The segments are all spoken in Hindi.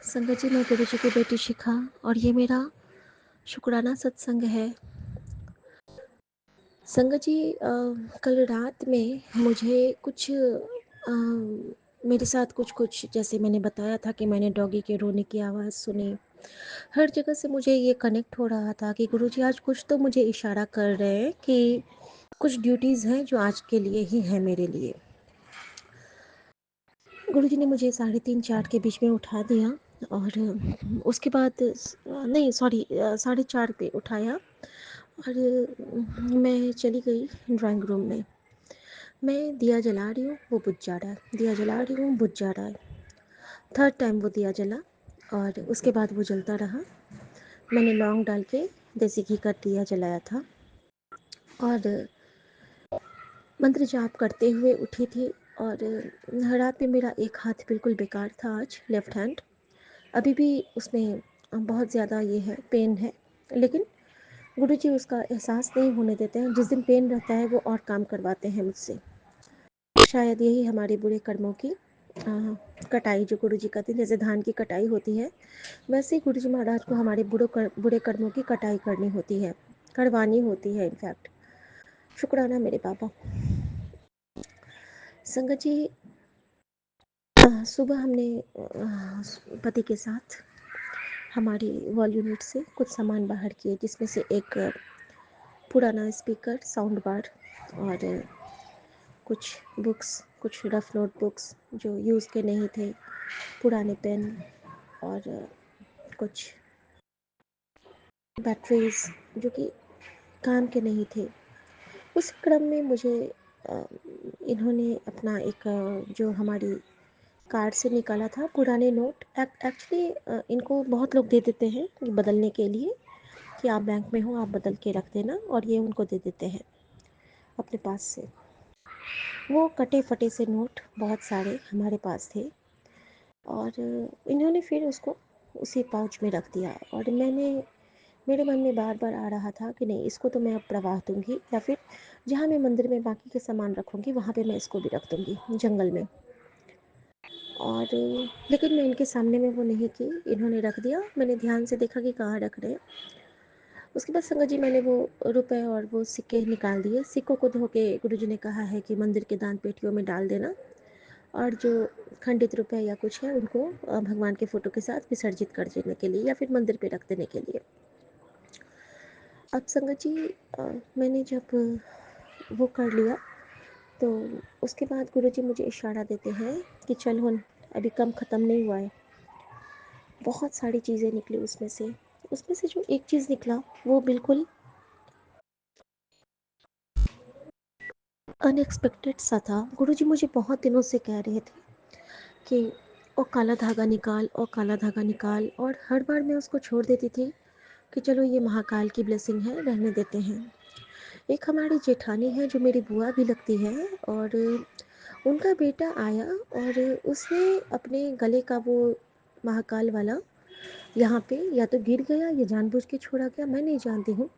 संगत जी, मैं गुरु जी की बेटी शिखा और ये मेरा शुक्राना सत्संग है। संगत जी, कल रात में मुझे कुछ मेरे साथ कुछ जैसे मैंने बताया था कि मैंने डॉगी के रोने की आवाज़ सुनी। हर जगह से मुझे ये कनेक्ट हो रहा था कि गुरु जी आज कुछ तो मुझे इशारा कर रहे हैं कि कुछ ड्यूटीज़ हैं जो आज के लिए ही हैं मेरे लिए। गुरुजी ने मुझे 3:30-4 के बीच में उठा दिया और उसके बाद नहीं सॉरी 4:30 पे उठाया और मैं चली गई ड्राइंग रूम में। मैं दिया जला रही हूँ, वो बुझ जा रहा है, दिया जला रही हूँ, बुझ जा रहा है। थर्ड टाइम वो दिया जला और उसके बाद वो जलता रहा। मैंने लौंग डाल के देसी घी का दिया जलाया था और मंत्र जाप करते हुए उठी थी। और रात में मेरा एक हाथ बिल्कुल बेकार था, आज लेफ़्ट हैंड अभी भी उसमें बहुत ज़्यादा ये है, पेन है, लेकिन गुरुजी उसका एहसास नहीं होने देते हैं। जिस दिन पेन रहता है वो और काम करवाते हैं मुझसे। शायद यही हमारे बुरे कर्मों की कटाई जो गुरुजी कहते हैं, जैसे धान की कटाई होती है वैसे ही गुरुजी महाराज को हमारे बुरे कर्मों की कटाई करनी होती है, करवानी होती है इनफैक्ट। शुक्राना मेरे बाबा। संगत जी, सुबह हमने पति के साथ हमारी वॉल यूनिट से कुछ सामान बाहर किए, जिसमें से एक पुराना स्पीकर, साउंड बार और कुछ बुक्स, कुछ रफ नोटबुक्स जो यूज़ के नहीं थे, पुराने पेन और कुछ बैटरीज जो कि काम के नहीं थे। उस क्रम में मुझे इन्होंने अपना एक जो हमारी कार्ड से निकाला था पुराने नोट, एक्चुअली इनको बहुत लोग दे देते हैं बदलने के लिए कि आप बैंक में हो, आप बदल के रख देना, और ये उनको दे देते हैं अपने पास से। वो कटे फटे से नोट बहुत सारे हमारे पास थे और इन्होंने फिर उसको उसी पाउच में रख दिया। और मेरे मन में बार बार आ रहा था कि नहीं, इसको तो मैं अब प्रवाह दूंगी, या फिर जहाँ मैं मंदिर में बाकी के सामान रखूंगी वहाँ पे मैं इसको भी रख दूंगी जंगल में। और लेकिन मैं इनके सामने में वो नहीं की, इन्होंने रख दिया। मैंने ध्यान से देखा कि कहाँ रख रहे हैं। उसके बाद संगत जी, मैंने वो रुपए और वो सिक्के निकाल दिए। सिक्कों को धो के गुरुजी ने कहा है कि मंदिर के दान पेटियों में डाल देना, और जो खंडित रुपए या कुछ है उनको भगवान के फ़ोटो के साथ विसर्जित कर देने के लिए या फिर मंदिर पे रख देने के लिए। अब संगत जी, मैंने जब वो कर लिया तो उसके बाद गुरुजी मुझे इशारा देते हैं कि चल हुन, अभी कम ख़त्म नहीं हुआ है। बहुत सारी चीज़ें निकली उसमें से जो एक चीज़ निकला वो बिल्कुल अनएक्सपेक्टेड सा था। गुरुजी मुझे बहुत दिनों से कह रहे थे कि ओ काला धागा निकाल, ओ काला धागा निकाल, और हर बार मैं उसको छोड़ देती थी कि चलो ये महाकाल की ब्लेसिंग है, रहने देते हैं। एक हमारी जेठानी है जो मेरी बुआ भी लगती है, और उनका बेटा आया और उसने अपने गले का वो महाकाल वाला यहाँ पे या तो गिर गया या जानबूझ के छोड़ा गया, मैं नहीं जानती हूँ।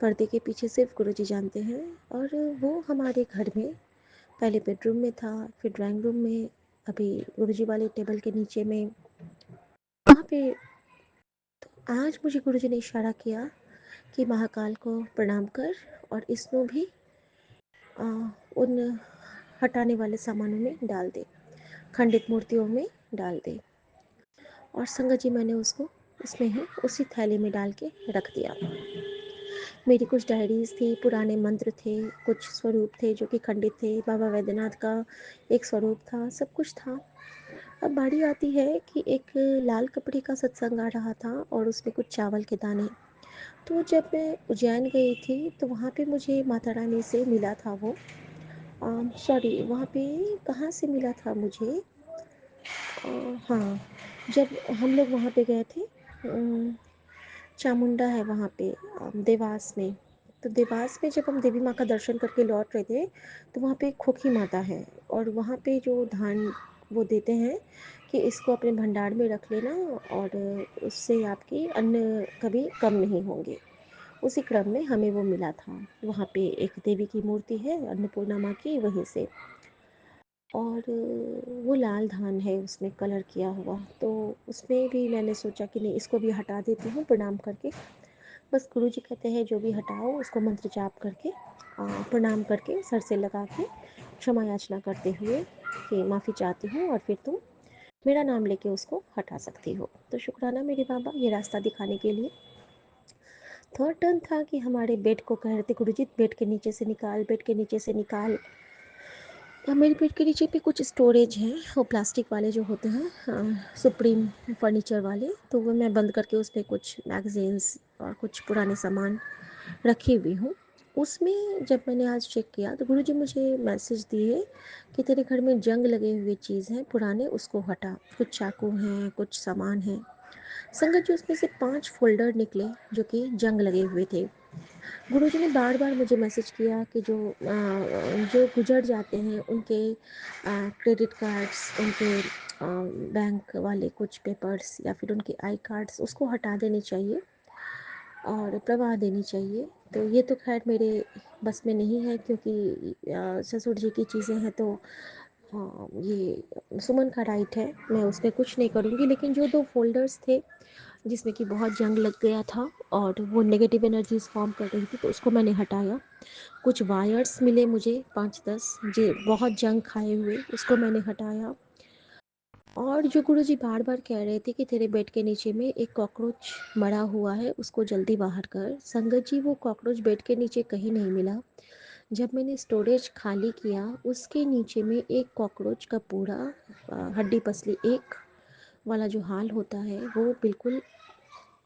पर्दे के पीछे सिर्फ गुरुजी जानते हैं। और वो हमारे घर में पहले बेडरूम में था, फिर ड्राइंग रूम में, अभी गुरुजी वाले टेबल के नीचे में, वहाँ पे। तो आज मुझे गुरुजी ने इशारा किया कि महाकाल को प्रणाम कर और इसको भी उन हटाने वाले सामानों में डाल दे, खंडित मूर्तियों में डाल दे। और संगत जी, मैंने उसको उसमें ही उसी थैली में डाल के रख दिया। मेरी कुछ डायरीज़ थी, पुराने मंत्र थे, कुछ स्वरूप थे जो कि खंडित थे, बाबा वैद्यनाथ का एक स्वरूप था, सब कुछ था। अब बारी आती है कि एक लाल कपड़े का सत्संग आ रहा था और उसमें कुछ चावल के दाने। तो जब मैं उज्जैन गई थी तो वहाँ पे मुझे माता रानी से मिला था वो, सॉरी वहाँ पे कहाँ से मिला था मुझे, हाँ, जब हम लोग वहाँ पे गए थे, चामुंडा है वहाँ पे देवास में। तो देवास में जब हम देवी माँ का दर्शन करके लौट रहे थे तो वहाँ पे खोखी माता है, और वहाँ पे जो धान वो देते हैं कि इसको अपने भंडार में रख लेना और उससे आपकी अन्न कभी कम नहीं होंगे। उसी क्रम में हमें वो मिला था। वहाँ पे एक देवी की मूर्ति है अन्नपूर्णा माँ की, वहीं से। और वो लाल धान है उसमें कलर किया हुआ, तो उसमें भी मैंने सोचा कि नहीं, इसको भी हटा देती हूँ प्रणाम करके। बस गुरुजी कहते हैं जो भी हटाओ उसको मंत्र जाप करके प्रणाम करके सर से लगा के क्षमा याचना करते हुए कि माफ़ी चाहती हूँ, और फिर तुम मेरा नाम लेके उसको हटा सकती हो। तो शुक्राना मेरे बाबा ये रास्ता दिखाने के लिए। थर्ड टर्न था कि हमारे बेड को कह रहे थे, गुरुजी बेड के नीचे से निकाल, बेड के नीचे से निकाल। मेरे बेड के नीचे पे कुछ स्टोरेज हैं, वो प्लास्टिक वाले जो होते हैं, सुप्रीम फर्नीचर वाले, तो वो मैं बंद करके उस पर कुछ मैगज़ीन्स और कुछ पुराने सामान रखी हुई हूँ। उसमें जब मैंने आज चेक किया तो गुरुजी मुझे मैसेज दिए कि तेरे घर में जंग लगे हुए चीज़ हैं पुराने, उसको हटा। कुछ चाकू हैं, कुछ सामान हैं। संगत जी उसमें से 5 फ़ोल्डर निकले जो कि जंग लगे हुए थे। गुरुजी ने बार बार मुझे मैसेज किया कि जो गुजर जाते हैं उनके क्रेडिट कार्ड्स, उनके बैंक वाले कुछ पेपर्स या फिर उनके आई कार्ड्स, उसको हटा देने चाहिए और प्रवाह देनी चाहिए। तो ये तो खैर मेरे बस में नहीं है, क्योंकि ससुर जी की चीज़ें हैं, तो ये सुमन का राइट है, मैं उस पर कुछ नहीं करूँगी। लेकिन जो 2 फ़ोल्डर्स थे जिसमें कि बहुत जंग लग गया था और वो नेगेटिव एनर्जीज फॉर्म कर रही थी, तो उसको मैंने हटाया। कुछ वायर्स मिले मुझे 5-10 जे बहुत जंग खाए हुए, उसको मैंने हटाया। और जो गुरुजी बार बार कह रहे थे कि तेरे बेड के नीचे में एक कॉकरोच मरा हुआ है, उसको जल्दी बाहर कर। संगत जी वो कॉकरोच बेड के नीचे कहीं नहीं मिला। जब मैंने स्टोरेज खाली किया उसके नीचे में एक कॉकरोच का पूरा हड्डी पसली एक वाला जो हाल होता है वो बिल्कुल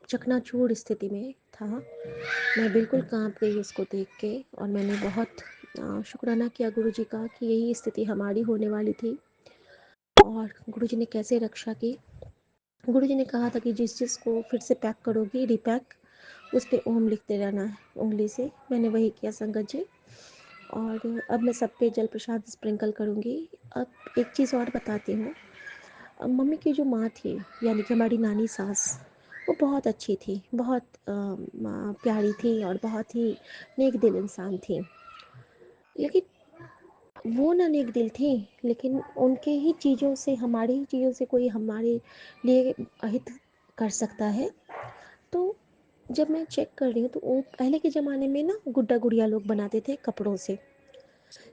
चकनाचूर स्थिति में था। मैं बिल्कुल कांप गई उसको देख के, और मैंने बहुत शुक्राना किया गुरुजी का कि यही स्थिति हमारी होने वाली थी और गुरुजी ने कैसे रक्षा की। गुरुजी ने कहा था कि जिस को फिर से पैक करोगी रीपैक, उस पर ओम लिखते रहना है उंगली से। मैंने वही किया संगत जी, और अब मैं सब पे जल प्रसाद स्प्रिंकल करूँगी। अब एक चीज़ और बताती हूँ, मम्मी की जो माँ थी यानी कि हमारी नानी सास, वो बहुत अच्छी थी, बहुत प्यारी थी और बहुत ही नेक दिल इंसान थी। लेकिन वो ना नेक दिल थी, लेकिन उनके ही चीज़ों से, हमारी ही चीज़ों से कोई हमारे लिए अहित कर सकता है। तो जब मैं चेक कर रही हूँ तो वो पहले के ज़माने में ना गुड्डा गुड़िया लोग बनाते थे कपड़ों से।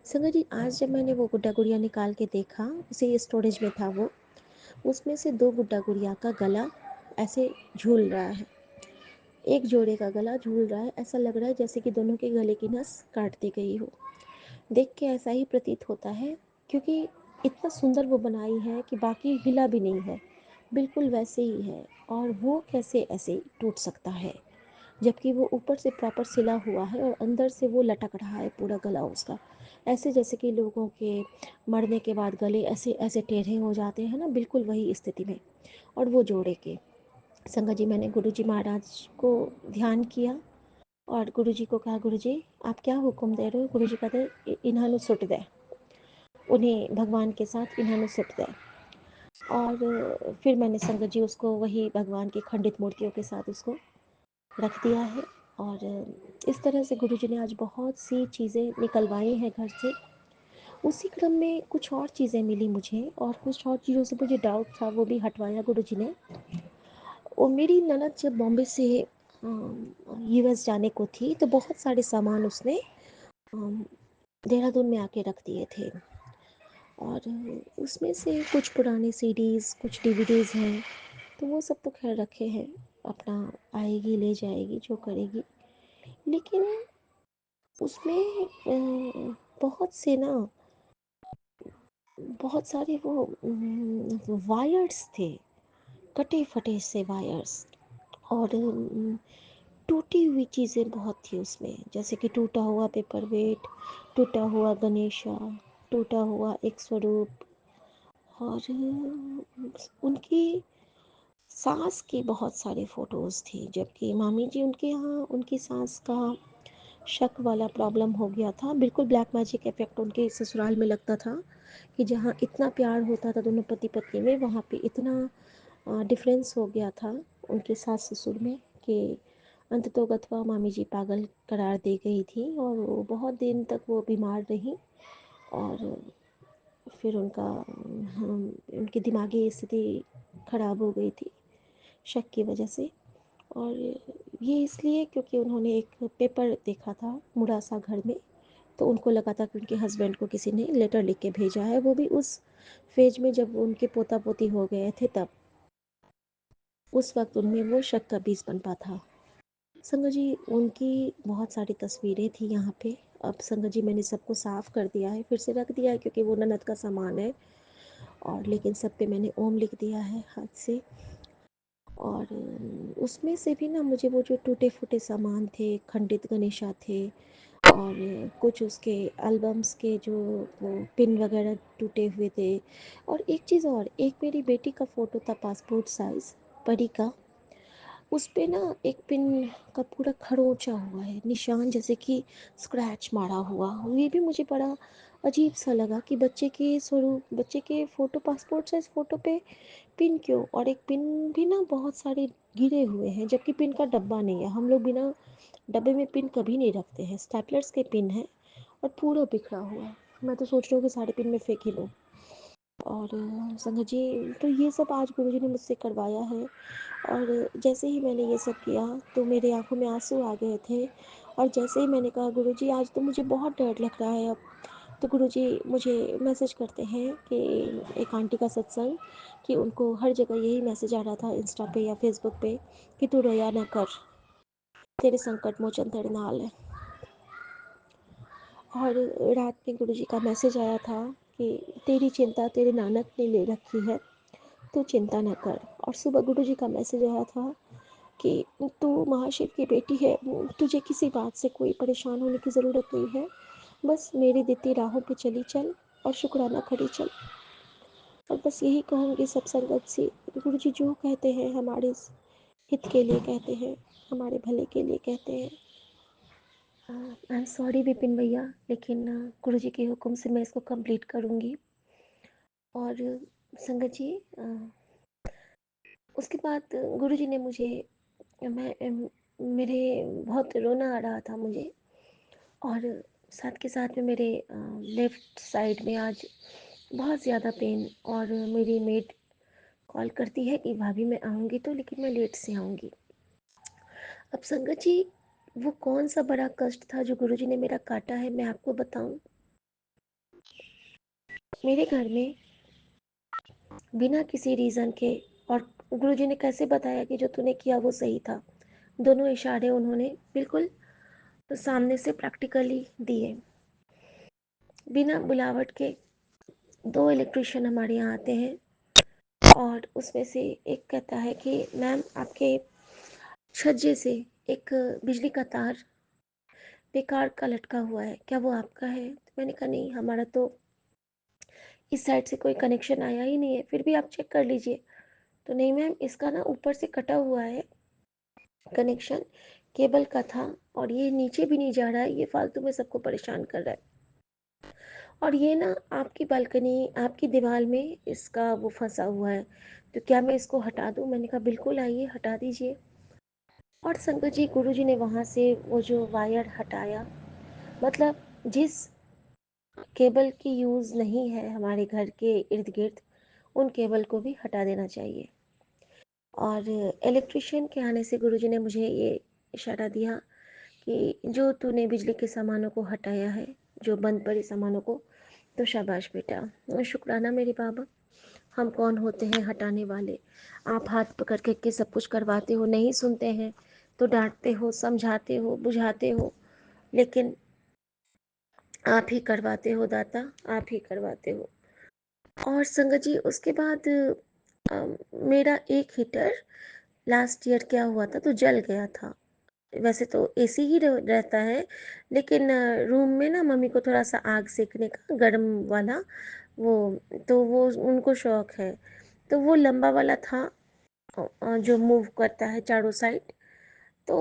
संगत जी आज जब मैंने वो गुड्डा गुड़िया निकाल के देखा, उसी स्टोरेज में था वो, उसमें से 2 गुड्डा गुड़िया का गला ऐसे झूल रहा है। एक जोड़े का गला झूल रहा है, ऐसा लग रहा है जैसे कि दोनों के गले की नस काट दी गई हो। देख के ऐसा ही प्रतीत होता है, क्योंकि इतना सुंदर वो बनाई है कि बाकी हिला भी नहीं है, बिल्कुल वैसे ही है। और वो कैसे ऐसे टूट सकता है, जबकि वो ऊपर से प्रॉपर सिला हुआ है और अंदर से वो लटक रहा है पूरा गला उसका, ऐसे जैसे कि लोगों के मरने के बाद गले ऐसे ऐसे टेढ़े हो जाते हैं ना, बिल्कुल वही स्थिति में। और वो जोड़े के संगत जी, मैंने गुरुजी महाराज को ध्यान किया और गुरुजी को कहा, गुरुजी आप क्या हुक्म दे रहे हो। गुरुजी कहते इन्हानु सुट दे, उन्हें भगवान के साथ इन्हानु सुट दे। और फिर मैंने संगत जी उसको वही भगवान की खंडित मूर्तियों के साथ उसको रख दिया है। और इस तरह से गुरुजी ने आज बहुत सी चीज़ें निकलवाई हैं घर से। उसी क्रम में कुछ और चीज़ें मिली मुझे, और कुछ और चीज़ों से मुझे डाउट था, वो भी हटवाया गुरुजी ने। और मेरी ननद जब बॉम्बे से यूएस जाने को थी, तो बहुत सारे सामान उसने देहरादून में आके रख दिए थे। और उसमें से कुछ पुराने सीडीज़, कुछ डीवीडीज़ हैं, तो वो सब तो खैर रखे हैं, अपना आएगी ले जाएगी जो करेगी। लेकिन उसमें बहुत से ना, बहुत सारे वो वायर्स थे, कटे फटे से वायर्स। और टूटी हुई चीज़ें बहुत थी उसमें, जैसे कि टूटा हुआ पेपर वेट, टूटा हुआ गणेशा, टूटा हुआ एक स्वरूप। और उनकी सास की बहुत सारे फ़ोटोज़ थी, जबकि मामी जी उनके यहाँ उनकी सास का शक वाला प्रॉब्लम हो गया था। बिल्कुल ब्लैक मैजिक इफ़ेक्ट उनके ससुराल में लगता था कि जहाँ इतना प्यार होता था दोनों पति पत्नी में, वहाँ पे इतना डिफरेंस हो गया था उनके सास ससुर में कि अंततोगत्वा मामी जी पागल करार दी गई थी और वो बहुत दिन तक वो बीमार रहीं। और फिर उनकी दिमागी स्थिति खराब हो गई थी शक की वजह से। और ये इसलिए क्योंकि उन्होंने एक पेपर देखा था मुड़ा सा घर में, तो उनको लगा था कि उनके हस्बैंड को किसी ने लेटर लिख के भेजा है, वो भी उस फेज में जब उनके पोता पोती हो गए थे तब। उस वक्त उनमें वो शक का बीज पनपा था। संगत जी, उनकी बहुत सारी तस्वीरें थी यहाँ पे। अब संगत जी मैंने सबको साफ़ कर दिया है, फिर से रख दिया है क्योंकि वो ननद का सामान है। और लेकिन सब पे मैंने ओम लिख दिया है हाथ से। और उसमें से भी ना मुझे वो जो टूटे फूटे सामान थे, खंडित गणेशा थे, और कुछ उसके एल्बम्स के जो वो पिन वगैरह टूटे हुए थे। और एक चीज़ और, एक मेरी बेटी का फ़ोटो था पासपोर्ट साइज़, परी का। उस पे ना एक पिन का पूरा खरोंचा हुआ है, निशान जैसे कि स्क्रैच मारा हुआ। ये भी मुझे बड़ा अजीब सा लगा कि बच्चे के फ़ोटो, पासपोर्ट साइज़ फ़ोटो पे पिन क्यों? और एक पिन भी ना बहुत सारे गिरे हुए हैं, जबकि पिन का डब्बा नहीं है। हम लोग बिना डब्बे में पिन कभी नहीं रखते हैं। स्टेपलर्स के पिन है और पूरा बिखरा हुआ है। मैं तो सोच रही हूँ कि सारे पिन में फेंक ही दूँ। और संगत जी, तो ये सब आज गुरुजी ने मुझसे करवाया है। और जैसे ही मैंने ये सब किया तो मेरे आंखों में आंसू आ गए थे। और जैसे ही मैंने कहा गुरुजी आज तो मुझे बहुत डर लग रहा है अब, तो गुरुजी मुझे मैसेज करते हैं कि एक आंटी का सत्संग, कि उनको हर जगह यही मैसेज आ रहा था इंस्टा पे या फेसबुक पे कि तू रोया ना कर, तेरे संकट मोचन तेरे नाल है। और रात में गुरुजी का मैसेज आया था कि तेरी चिंता तेरे नानक ने ले रखी है, तू चिंता न कर। और सुबह गुरुजी का मैसेज आया था कि तू महाशिव की बेटी है, तुझे किसी बात से कोई परेशान होने की ज़रूरत नहीं है, बस मेरी दी राहों पे चली चल और शुक्राना खड़ी चल। और बस यही कहूँगी सब संगत से, गुरुजी जो कहते हैं हमारे हित के लिए कहते हैं, हमारे भले के लिए कहते हैं। आई एम सॉरी विपिन भैया, लेकिन गुरुजी के हुक्म से मैं इसको कंप्लीट करूँगी। और संगत जी, उसके बाद गुरुजी ने मुझे, मेरे बहुत रोना आ रहा था मुझे। और साथ के साथ में मेरे लेफ़्ट साइड में आज बहुत ज़्यादा पेन। और मेरी मेड कॉल करती है कि भाभी मैं आऊँगी तो, लेकिन मैं लेट से आऊँगी। अब संगत जी, वो कौन सा बड़ा कष्ट था जो गुरुजी ने मेरा काटा है, मैं आपको बताऊँ। मेरे घर में बिना किसी रीज़न के, और गुरुजी ने कैसे बताया कि जो तूने किया वो सही था, दोनों इशारे उन्होंने बिल्कुल सामने से प्रैक्टिकली दिए। बिना बुलावट के दो इलेक्ट्रिशियन हमारे यहाँ आते हैं, और उसमें से एक कहता है कि मैम आपके छज्जे से एक बिजली का तार बेकार का लटका हुआ है, क्या वो आपका है? तो मैंने कहा नहीं, हमारा तो इस साइड से कोई कनेक्शन आया ही नहीं है, फिर भी आप चेक कर लीजिए। तो नहीं मैम, इसका ना ऊपर से कटा हुआ है कनेक्शन, केबल का था, और ये नीचे भी नहीं जा रहा है, ये फालतू में सबको परेशान कर रहा है। और ये ना आपकी बालकनी, आपकी दीवार में इसका वो फंसा हुआ है, तो क्या मैं इसको हटा दूँ? मैंने कहा बिल्कुल, आइए हटा दीजिए। और संगत जी, गुरुजी ने वहाँ से वो जो वायर हटाया, मतलब जिस केबल की यूज़ नहीं है हमारे घर के इर्द गिर्द, उन केबल को भी हटा देना चाहिए। और इलेक्ट्रिशियन के आने से गुरुजी ने मुझे ये इशारा दिया कि जो तूने बिजली के सामानों को हटाया है, जो बंद पड़े सामानों को, तो शाबाश बेटा, शुक्राना मेरे बाबा। हम कौन होते हैं हटाने वाले? आप हाथ पकड़ के सब कुछ करवाते हो, नहीं सुनते हैं तो डांटते हो, समझाते हो, बुझाते हो, लेकिन आप ही करवाते हो दाता, आप ही करवाते हो। और संगत जी, उसके बाद मेरा एक हीटर लास्ट ईयर क्या हुआ था, तो जल गया था। वैसे तो एसी ही रहता है, लेकिन रूम में ना मम्मी को थोड़ा सा आग सेकने का, गर्म वाला वो, तो वो उनको शौक है, तो वो लंबा वाला था, जो मूव करता है चारों साइड। तो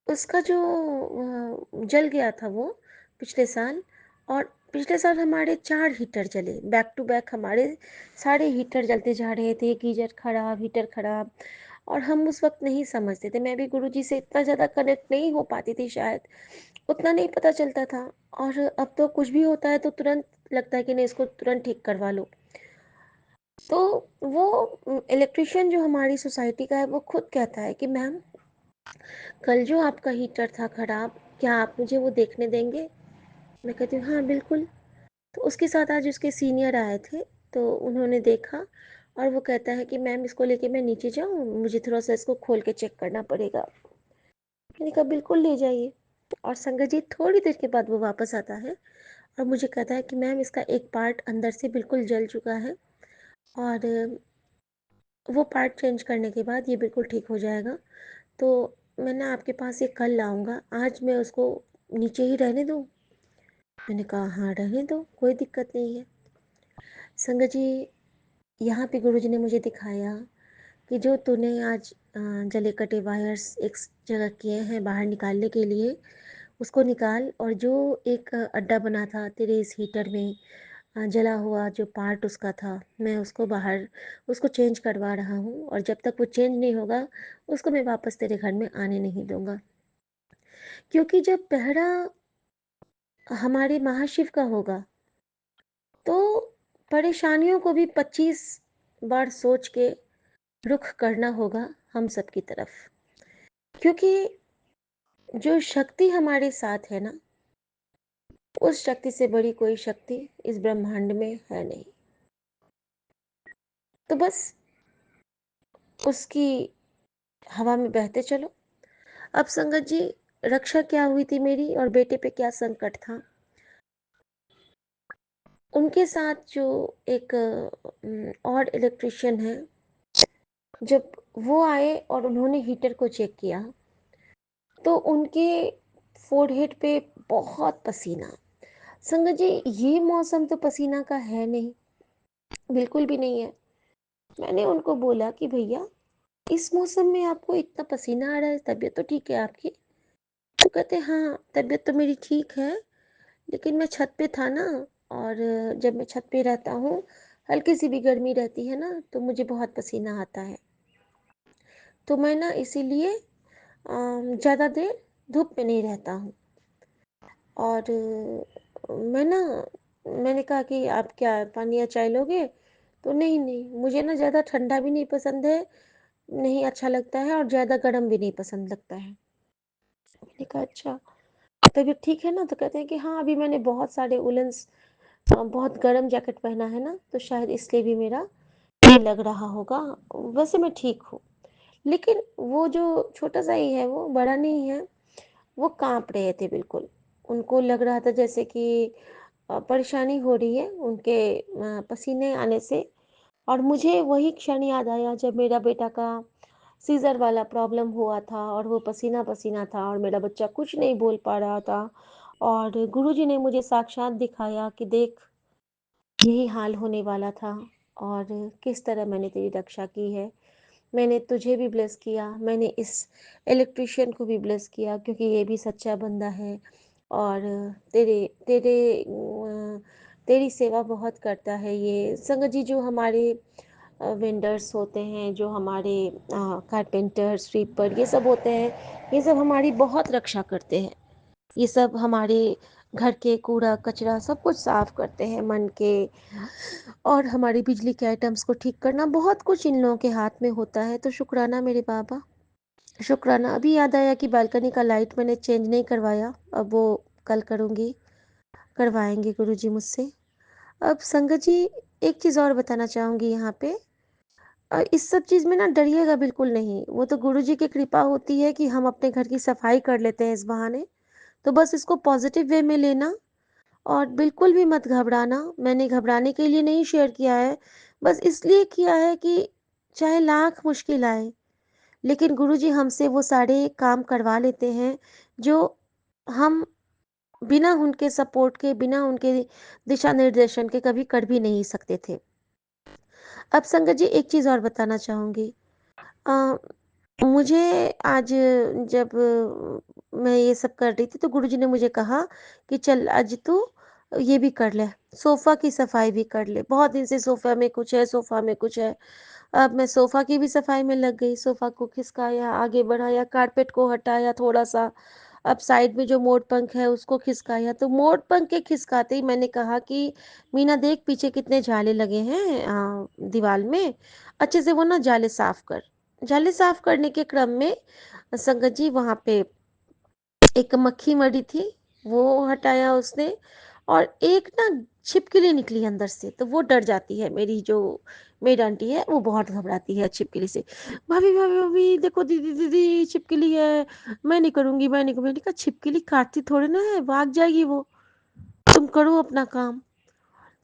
उसका जो जल गया था वो पिछले साल। और पिछले साल हमारे 4 हीटर जले, बैक टू बैक हमारे सारे हीटर जलते जा रहे थे, गीजर खराब, हीटर खराब, और हम उस वक़्त नहीं समझते थे। मैं भी गुरुजी से इतना ज़्यादा कनेक्ट नहीं हो पाती थी शायद, उतना नहीं पता चलता था। और अब तो कुछ भी होता है तो तुरंत लगता है कि नहीं, इसको तुरंत ठीक करवा लो। तो वो इलेक्ट्रीशियन जो हमारी सोसाइटी का है वो खुद कहता है कि मैम, कल जो आपका हीटर था खराब, क्या आप मुझे वो देखने देंगे? मैं कहती हूँ हाँ बिल्कुल। तो उसके साथ आज उसके सीनियर आए थे, तो उन्होंने देखा और वो कहता है कि मैम, इसको लेके मैं नीचे जाऊँ, मुझे थोड़ा सा इसको खोल के चेक करना पड़ेगा। मैंने कहा बिल्कुल ले जाइए। और संगत जी, थोड़ी देर के बाद वो वापस आता है और मुझे कहता है कि मैम, इसका एक पार्ट अंदर से बिल्कुल जल चुका है और वो पार्ट चेंज करने के बाद ये बिल्कुल ठीक हो जाएगा। तो मैं ना आपके पास ये कल लाऊंगा, आज मैं उसको नीचे ही रहने दूँ? मैंने कहा हाँ रहने दो, कोई दिक्कत नहीं है। संगत जी, यहाँ पे गुरुजी ने मुझे दिखाया कि जो तूने आज जले कटे वायर्स एक जगह किए हैं बाहर निकालने के लिए, उसको निकाल। और जो एक अड्डा बना था तेरे इस हीटर में, जला हुआ जो पार्ट उसका था, मैं उसको बाहर उसको चेंज करवा रहा हूँ और जब तक वो चेंज नहीं होगा उसको मैं वापस तेरे घर में आने नहीं दूंगा। क्योंकि जब पहरा हमारे महाशिव का होगा तो परेशानियों को भी 25 बार सोच के रुख करना होगा हम सब की तरफ। क्योंकि जो शक्ति हमारे साथ है ना, उस शक्ति से बड़ी कोई शक्ति इस ब्रह्मांड में है नहीं। तो बस उसकी हवा में बहते चलो। अब संगत जी, रक्षा क्या हुई थी मेरी और बेटे पे क्या संकट था। उनके साथ जो एक और इलेक्ट्रिशियन है, जब वो आए और उन्होंने हीटर को चेक किया तो उनके फोरहेड पे बहुत पसीना। संगत जी, ये मौसम तो पसीना का है नहीं, बिल्कुल भी नहीं है। मैंने उनको बोला कि भैया, इस मौसम में आपको इतना पसीना आ रहा है, तबीयत तो ठीक है आपकी? तो कहते हाँ, तबीयत तो मेरी ठीक है, लेकिन मैं छत पे था ना, और जब मैं छत पे रहता हूँ, हल्की सी भी गर्मी रहती है ना तो मुझे बहुत पसीना आता है, तो मैं ना इसीलिए ज़्यादा देर धूप में नहीं रहता हूँ। और मैंने कहा कि आप क्या पानी या चाय लोगे? तो नहीं नहीं, मुझे ना ज़्यादा ठंडा भी नहीं पसंद है, नहीं अच्छा लगता है, और ज़्यादा गर्म भी नहीं पसंद लगता है। मैंने कहा अच्छा, तबीयत ठीक है ना? तो कहते हैं कि हाँ, अभी मैंने बहुत सारे वूलन्स, बहुत गर्म जैकेट पहना है ना, तो शायद इसलिए भी मेरा ये लग रहा होगा। वैसे मैं ठीक हूँ। लेकिन वो जो छोटा सा ही है, वो बड़ा नहीं है, वो काँप रहे थे बिल्कुल। उनको लग रहा था जैसे कि परेशानी हो रही है उनके पसीने आने से। और मुझे वही क्षण याद आया जब मेरा बेटा का सीज़र वाला प्रॉब्लम हुआ था और वो पसीना-पसीना था और मेरा बच्चा कुछ नहीं बोल पा रहा था, और गुरुजी ने मुझे साक्षात दिखाया कि देख, यही हाल होने वाला था और किस तरह मैंने तेरी रक्षा की है। मैंने तुझे भी ब्लेस किया, मैंने इस इलेक्ट्रीशियन को भी ब्लेस किया क्योंकि ये भी सच्चा बंदा है और तेरे तेरे तेरी सेवा बहुत करता है ये। संगत जी, जो हमारे वेंडर्स होते हैं, जो हमारे कारपेंटर, स्वीपर, ये सब होते हैं, ये सब हमारी बहुत रक्षा करते हैं। ये सब हमारे घर के कूड़ा कचरा सब कुछ साफ करते हैं, मन के, और हमारी बिजली के आइटम्स को ठीक करना, बहुत कुछ इन लोगों के हाथ में होता है। तो शुक्राना मेरे बाबा, शुक्राना। अभी याद आया कि बालकनी का लाइट मैंने चेंज नहीं करवाया, अब वो कल करूँगी, करवाएंगे गुरुजी मुझसे। अब संगत जी, एक चीज़ और बताना चाहूँगी यहाँ पे, इस सब चीज़ में ना डरिएगा बिल्कुल नहीं। वो तो गुरुजी की कृपा होती है कि हम अपने घर की सफाई कर लेते हैं इस बहाने। तो बस इसको पॉजिटिव वे में लेना और बिल्कुल भी मत घबराना। मैंने घबराने के लिए नहीं शेयर किया है, बस इसलिए किया है कि चाहे लाख मुश्किल आए, लेकिन गुरुजी हमसे वो सारे काम करवा लेते हैं जो हम बिना उनके सपोर्ट के, बिना उनके दिशा निर्देशन के कभी कर भी नहीं सकते थे। अब संगत जी, एक चीज़ और बताना चाहूँगी। अ, मुझे आज जब मैं ये सब कर रही थी तो गुरुजी ने मुझे कहा कि चल आज तू ये भी कर ले, सोफ़ा की सफाई भी कर ले। बहुत दिन से सोफ़ा में कुछ है, सोफ़ा में कुछ है। अब मैं सोफ़ा की भी सफाई में लग गई, सोफ़ा को खिसकाया, आगे बढ़ाया, कारपेट को हटाया थोड़ा-सा, अब साइड में जो मोड़ पंख है उसको खिसकाया। तो मोड़ पंख के खिसकाते ही मैंने कहा कि मीना देख पीछे कितने जाले लगे हैं दीवाल में, अच्छे से वो ना जाले साफ कर। जाले साफ करने के क्रम में संगत जी वहाँ पे एक मक्खी मरी थी, वो हटाया उसने, और एक ना छिपकली निकली अंदर से, तो वो डर जाती है, मेरी जो मेड आंटी है वो बहुत घबराती है छिपकली से। भाभी भाभी भाभी देखो, दीदी दीदी छिपकली है, मैं नहीं करूंगी, मैं नहीं करूंगी। मैंने कहा छिपकली काटती थोड़ी ना है, भाग जाएगी वो, तुम करो अपना काम।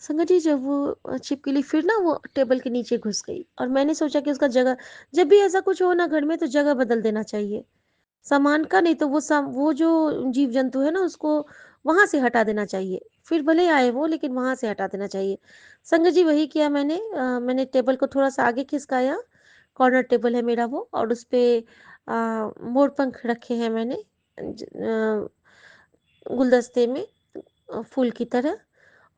संगत जी जब वो छिपकली फिर ना वो टेबल के नीचे घुस गई, और मैंने सोचा कि उसका जगह, जब भी ऐसा कुछ हो ना घर में तो जगह बदल देना चाहिए सामान का, नहीं तो वो जो जीव जंतु है ना उसको वहां से हटा देना चाहिए, फिर भले आए वो, लेकिन वहां से हटा देना चाहिए। संगत जी वही किया मैंने। मैंने टेबल को थोड़ा सा आगे खिसकाया, कॉर्नर टेबल है मेरा वो, और उस पे मोर पंख रखे हैं मैंने गुलदस्ते में, फूल की तरह।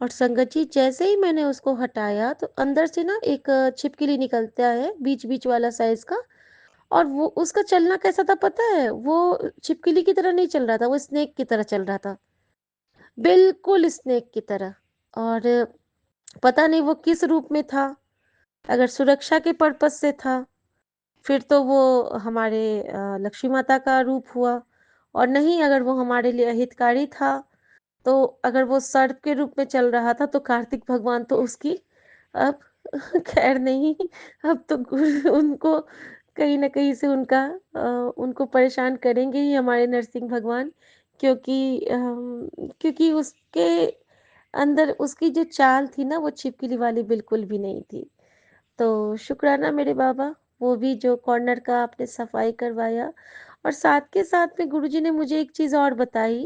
और संगत जी जैसे ही मैंने उसको हटाया तो अंदर से ना एक छिपकली निकलता है बीच बीच वाला साइज का, और वो उसका चलना कैसा था पता है? वो छिपकली की तरह नहीं चल रहा था, वो स्नेक की तरह चल रहा था। बिल्कुल स्नेक की तरह। और पता नहीं वो किस रूप में था, अगर सुरक्षा के पर्पज़ से था, फिर तो वो हमारे लक्ष्मी माता का रूप हुआ, और नहीं अगर वो हमारे लिए हितकारी था, तो अगर वो सर्प के रूप में चल रहा था तो कार्तिक भगवान तो उसकी अब खैर नहीं, अब तो उनको कहीं न कहीं से उनको परेशान करेंगे ही हमारे नरसिंह भगवान, क्योंकि क्योंकि उसके अंदर उसकी जो चाल थी ना वो छिपकली वाली बिल्कुल भी नहीं थी। तो शुक्राना मेरे बाबा, वो भी जो कॉर्नर का आपने सफाई करवाया, और साथ के साथ में गुरुजी ने मुझे एक चीज़ और बताई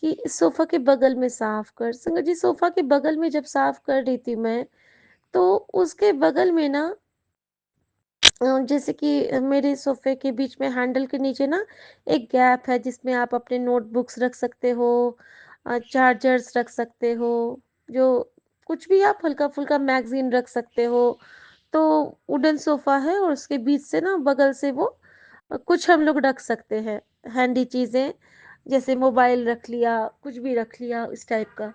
कि सोफ़ा के बगल में साफ कर। संगत जी सोफ़ा के बगल में जब साफ कर रही थी मैं, तो उसके बगल में ना जैसे कि मेरे सोफ़े के बीच में हैंडल के नीचे ना एक गैप है जिसमें आप अपने नोटबुक्स रख सकते हो, चार्जर्स रख सकते हो, जो कुछ भी आप हल्का-फुल्का मैगज़ीन रख सकते हो। तो वुडन सोफ़ा है और उसके बीच से ना बगल से वो कुछ हम लोग रख सकते हैं, हैंडी चीज़ें, जैसे मोबाइल रख लिया, कुछ भी रख लिया इस टाइप का।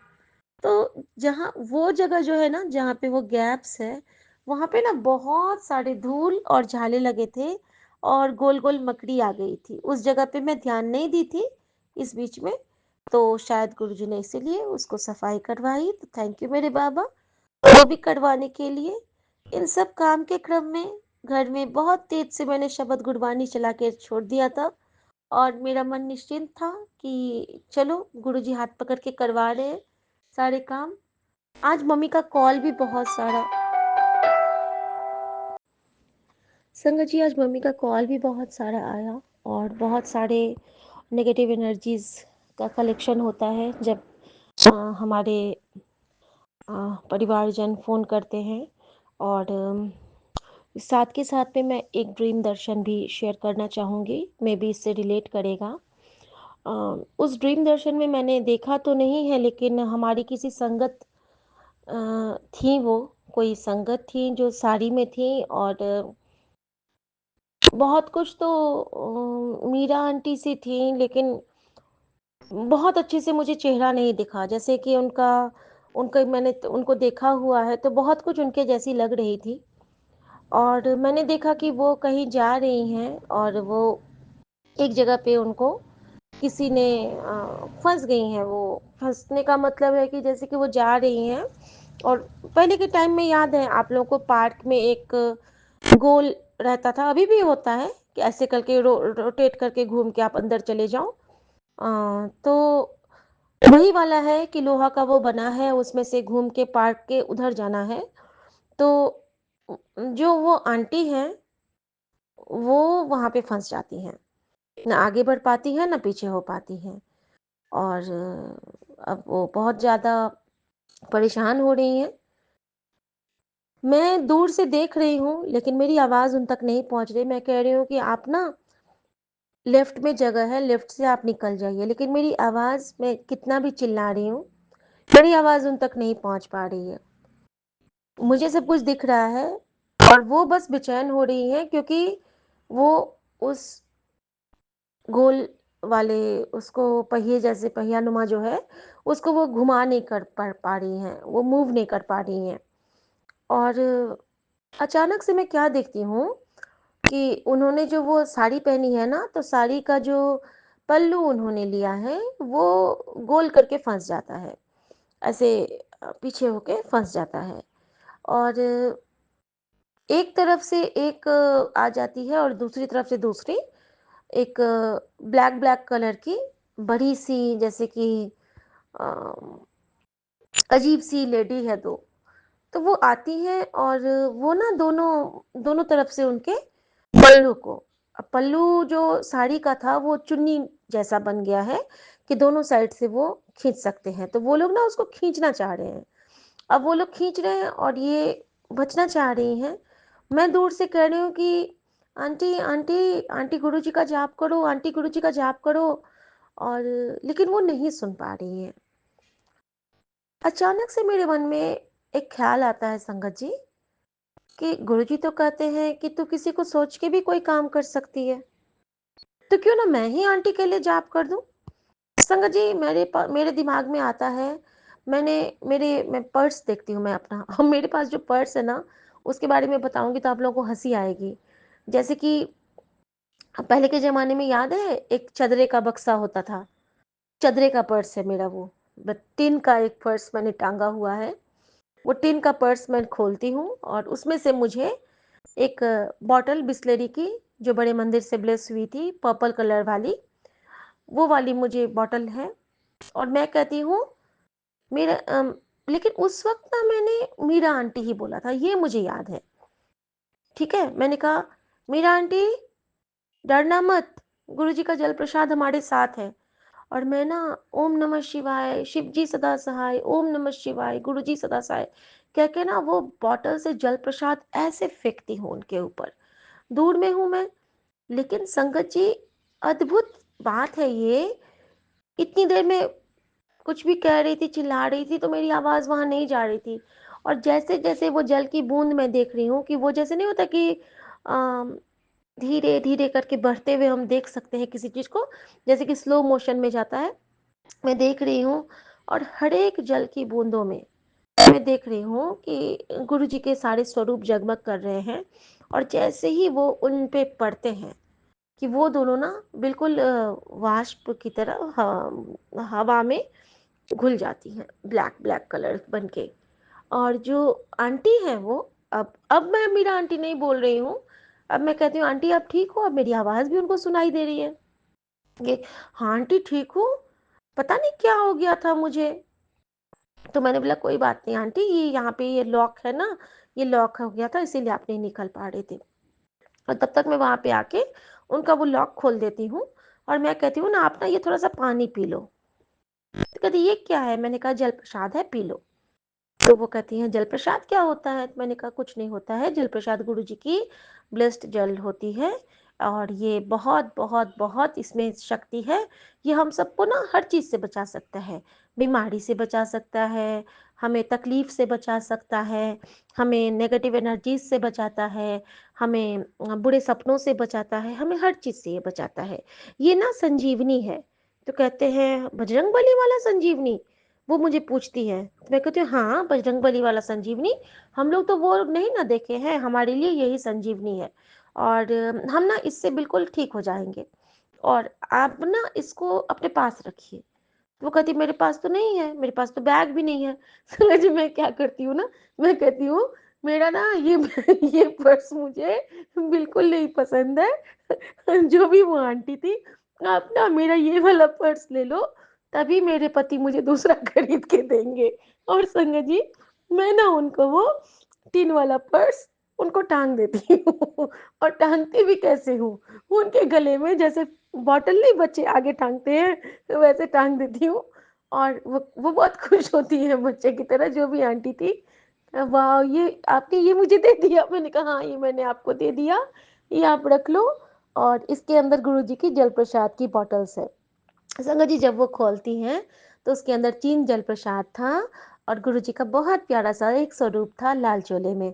तो जहाँ वो जगह जो है ना, जहाँ पे वो गैप्स है, वहाँ पे ना बहुत सारे धूल और झाले लगे थे, और गोल-गोल मकड़ी आ गई थी। उस जगह पे मैं ध्यान नहीं दी थी इस बीच में, तो शायद गुरुजी ने इसीलिए उसको सफाई करवाई। तो थैंक यू मेरे बाबा, वो भी करवाने के लिए। इन सब काम के क्रम में घर में बहुत तेज़ से मैंने शबद गुरबानी चला के छोड़ दिया था, और मेरा मन निश्चिंत था कि चलो गुरुजी हाथ पकड़ के करवा रहे हैं सारे काम। आज मम्मी का कॉल भी बहुत सारा, संगत जी आज मम्मी का कॉल भी बहुत सारा आया, और बहुत सारे नेगेटिव एनर्जीज का कलेक्शन होता है जब हमारे अ, परिवारजन फ़ोन करते हैं। और साथ के साथ में मैं एक ड्रीम दर्शन भी शेयर करना चाहूँगी, मे बी इससे रिलेट करेगा। अ, उस ड्रीम दर्शन में मैंने देखा तो नहीं है, लेकिन हमारी किसी संगत थी वो, कोई संगत थी जो साड़ी में थी, और बहुत कुछ तो मीरा आंटी सी थी, लेकिन बहुत अच्छे से मुझे चेहरा नहीं दिखा, जैसे कि उनका उनका मैंने उनको देखा हुआ है तो बहुत कुछ उनके जैसी लग रही थी। और मैंने देखा कि वो कहीं जा रही हैं, और वो एक जगह पे उनको किसी ने फँस गई हैं वो। फँसने का मतलब है कि जैसे कि वो जा रही हैं, और पहले के टाइम में याद है आप लोगों को पार्क में एक गोल रहता था, अभी भी होता है कि ऐसे करके रोटेट करके घूम के आप अंदर चले जाओ। तो वही वाला है कि लोहा का वो बना है, उसमें से घूम के पार्क के उधर जाना है। तो जो वो आंटी हैं, वो वहाँ पे फँस जाती हैं। ना आगे बढ़ पाती हैं, ना पीछे हो पाती हैं। और अब वो बहुत ज़्यादा परेशान हो रही हैं। मैं दूर से देख रही हूँ, लेकिन मेरी आवाज़ उन तक नहीं पहुँच रही। मैं कह रही हूँ कि आप ना, लेफ्ट में जगह है, लेफ्ट से आप निकल जाइए, लेकिन मेरी आवाज़, मैं कितना भी चिल्ला रही हूँ, मेरी आवाज़ उन तक नहीं पहुँच पा रही है। मुझे सब कुछ दिख रहा है, और वो बस बेचैन हो रही हैं क्योंकि वो उस गोल वाले उसको पहिए जैसे पहिया-नुमा जो है, उसको वो घुमा नहीं कर पा रही हैं, वो मूव नहीं कर पा रही हैं। और अचानक से मैं क्या देखती हूँ कि उन्होंने जो वो साड़ी पहनी है ना, तो साड़ी का जो पल्लू उन्होंने लिया है, वो गोल करके फँस जाता है। ऐसे पीछे होके फँस जाता है और एक तरफ से एक आ जाती है और दूसरी तरफ से दूसरी एक ब्लैक ब्लैक कलर की बड़ी-सी जैसे कि अ, अजीब-सी लेडी है 2। तो वो आती हैं और वो ना दोनों दोनों तरफ से उनके पल्लू को पल्लू जो साड़ी का था वो चुन्नी जैसा बन गया है कि दोनों साइड से वो खींच सकते हैं। तो वो लोग ना उसको खींचना चाह रहे हैं। अब वो लोग खींच रहे हैं और ये बचना चाह रही हैं। मैं दूर से कह रही हूँ कि आंटी, आंटी, आंटी गुरुजी का जाप करो, आंटी गुरुजी का जाप करो और लेकिन वो नहीं सुन पा रही हैं। अचानक से मेरे मन में एक ख़्याल आता है संगत जी कि गुरुजी तो कहते हैं कि तू किसी को सोच के भी कोई काम कर सकती है। तो क्यों ना मैं ही आंटी के लिए जाप कर दूँ? संगत जी मेरे दिमाग में आता है मैंने मेरे मैं पर्स देखती हूँ मैं अपना और मेरे पास जो पर्स है ना, उसके बारे में बताऊँगी तो आप लोगों को हँसी आएगी। जैसे कि पहले के ज़माने में याद है एक चदरे का बक्सा होता था, चदरे का पर्स है मेरा वो। टिन का एक पर्स मैंने टाँगा हुआ है। वो टिन का पर्स मैं खोलती हूँ और उसमें से मुझे एक बॉटल बिसलेरी की जो बड़े मंदिर से ब्लेस हुई थी, पर्पल कलर वाली, वो वाली मुझे बॉटल है और मैं कहती हूँ मेरा लेकिन उस वक़्त ना मैंने मीरा आंटी ही बोला था, ये मुझे याद है, ठीक है? मैंने कहा, "मीरा आंटी, डरना मत, गुरुजी का जल प्रसाद हमारे साथ है।" और मैं ना ओम नमः शिवाय, शिव जी सदा सहाय, ओम नमः शिवाय, गुरुजी सदा सहाय, कह के ना वो बॉटल से जल प्रसाद ऐसे फेंकती हूँ उनके ऊपर। दूर में हूँ मैं, लेकिन संगत जी अद्भुत बात है ये, इतनी देर में कुछ भी कह रही थी, चिल्ला रही थी, तो मेरी आवाज़ वहाँ नहीं जा रही थी। और जैसे-जैसे वो जल की बूँद मैं देख रही हूँ कि वो जैसे नहीं होता कि धीरे-धीरे करके बढ़ते हुए हम देख सकते हैं किसी चीज़ को, जैसे कि स्लो मोशन में जाता है, मैं देख रही हूँ और हर एक जल की बूँदों में मैं देख रही हूँ कि गुरुजी के सारे स्वरूप जगमग कर रहे हैं और जैसे ही वो उन पे पड़ते हैं कि वो दोनों ना बिल्कुल वाष्प की तरह हवा में घुल जाती हैं, ब्लैक ब्लैक कलर बन के। और जो आंटी हैं वो अब मैं मीरा आंटी नहीं बोल रही हूँ, अब मैं कहती हूँ आंटी आप ठीक हो? अब मेरी आवाज़ भी उनको सुनाई दे रही है। ये हाँ आंटी ठीक हूँ, पता नहीं क्या हो गया था मुझे। तो मैंने बोला कोई बात नहीं आंटी ये यहाँ पे ये लॉक है ना, ये लॉक हो गया था इसीलिए आप नहीं निकल पा रही थी। और तब तक मैं वहाँ पे आके उनका वो लॉक खोल देती हूँ और मैं कहती हूँ ना आप ना ये थोड़ा-सा पानी पी लो। तो कहती ये क्या है? मैंने कहा जल प्रसाद है पी लो। तो वो कहती हैं जल प्रसाद क्या होता है? तो मैंने कहा कुछ नहीं होता है, जल प्रसाद गुरु जी की ब्लेस्ड जल होती है और ये बहुत, बहुत, बहुत इसमें शक्ति है। ये हम सबको ना हर चीज़ से बचा सकता है, बीमारी से बचा सकता है, हमें तकलीफ़ से बचा सकता है, हमें नेगेटिव एनर्जीज़ से बचाता है, हमें बुरे सपनों से बचाता है, हमें हर चीज़ से ये बचाता है। ये ना संजीवनी है। तो कहते हैं बजरंगबली वाला संजीवनी? वो मुझे पूछती है, तो मैं कहती हूँ हाँ, बजरंगबली वाला संजीवनी, हम लोग तो वो नहीं ना देखे हैं, हमारे लिए यही संजीवनी है और हम ना इससे बिल्कुल ठीक हो जाएँगे और आप ना इसको अपने पास रखिए। वो कहती मेरे पास तो नहीं है, मेरे पास तो बैग भी नहीं है। समझ मैं क्या करती हूँ ना, मैं कहती हूँ मेरा ना ये ये पर्स मुझे बिल्कुल नहीं पसंद है। जो भी वो आंटी थी, आप ना मेरा ये वाला पर्स ले लो, तभी मेरे पति मुझे दूसरा खरीद के देंगे। और संगत जी, मैं ना उनको वो टिन वाला पर्स उनको टाँग देती हूँ और टाँगती भी कैसे हूँ, उनके गले में जैसे बॉटल नहीं बच्चे आगे टाँगते हैं, तो वैसे टाँग देती हूँ और वो बहुत खुश होती हैं बच्चे की तरह जो भी आंटी थी। वाह! ये आपने ये मुझे दे दिया? मैंने कहा हाँ, ये मैंने आपको दे दिया, ये आप रख लो और इसके अंदर गुरुजी की जल प्रसाद की बॉटल्स है। संगत जी जब वो खोलती हैं, तो उसके अंदर 3 जल प्रसाद था और गुरुजी का बहुत प्यारा-सा एक स्वरूप था लाल चोले में।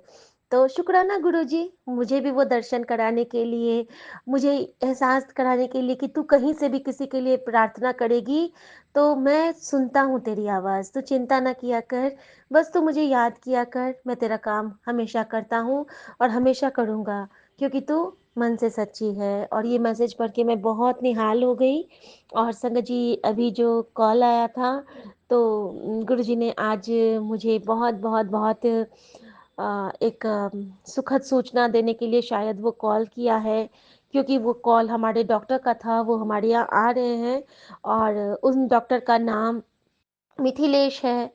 तो शुक्राना गुरुजी, मुझे भी वो दर्शन कराने के लिए, मुझे एहसास कराने के लिए कि तू कहीं से भी किसी के लिए प्रार्थना करेगी, तो मैं सुनता हूँ तेरी आवाज़, तू चिंता ना किया कर, बस तू मुझे याद किया कर, मैं तेरा काम हमेशा करता हूँ और हमेशा करूँगा, क्योंकि तू मन से सच्ची है। और ये मैसेज पढ़ के मैं बहुत निहाल हो गई। और संगत जी, अभी जो कॉल आया था, तो गुरुजी ने आज मुझे बहुत एक सुखद सूचना देने के लिए शायद वो कॉल किया है, क्योंकि वो कॉल हमारे डॉक्टर का था, वो हमारे यहाँ आ रहे हैं और उन डॉक्टर का नाम मिथिलेश है,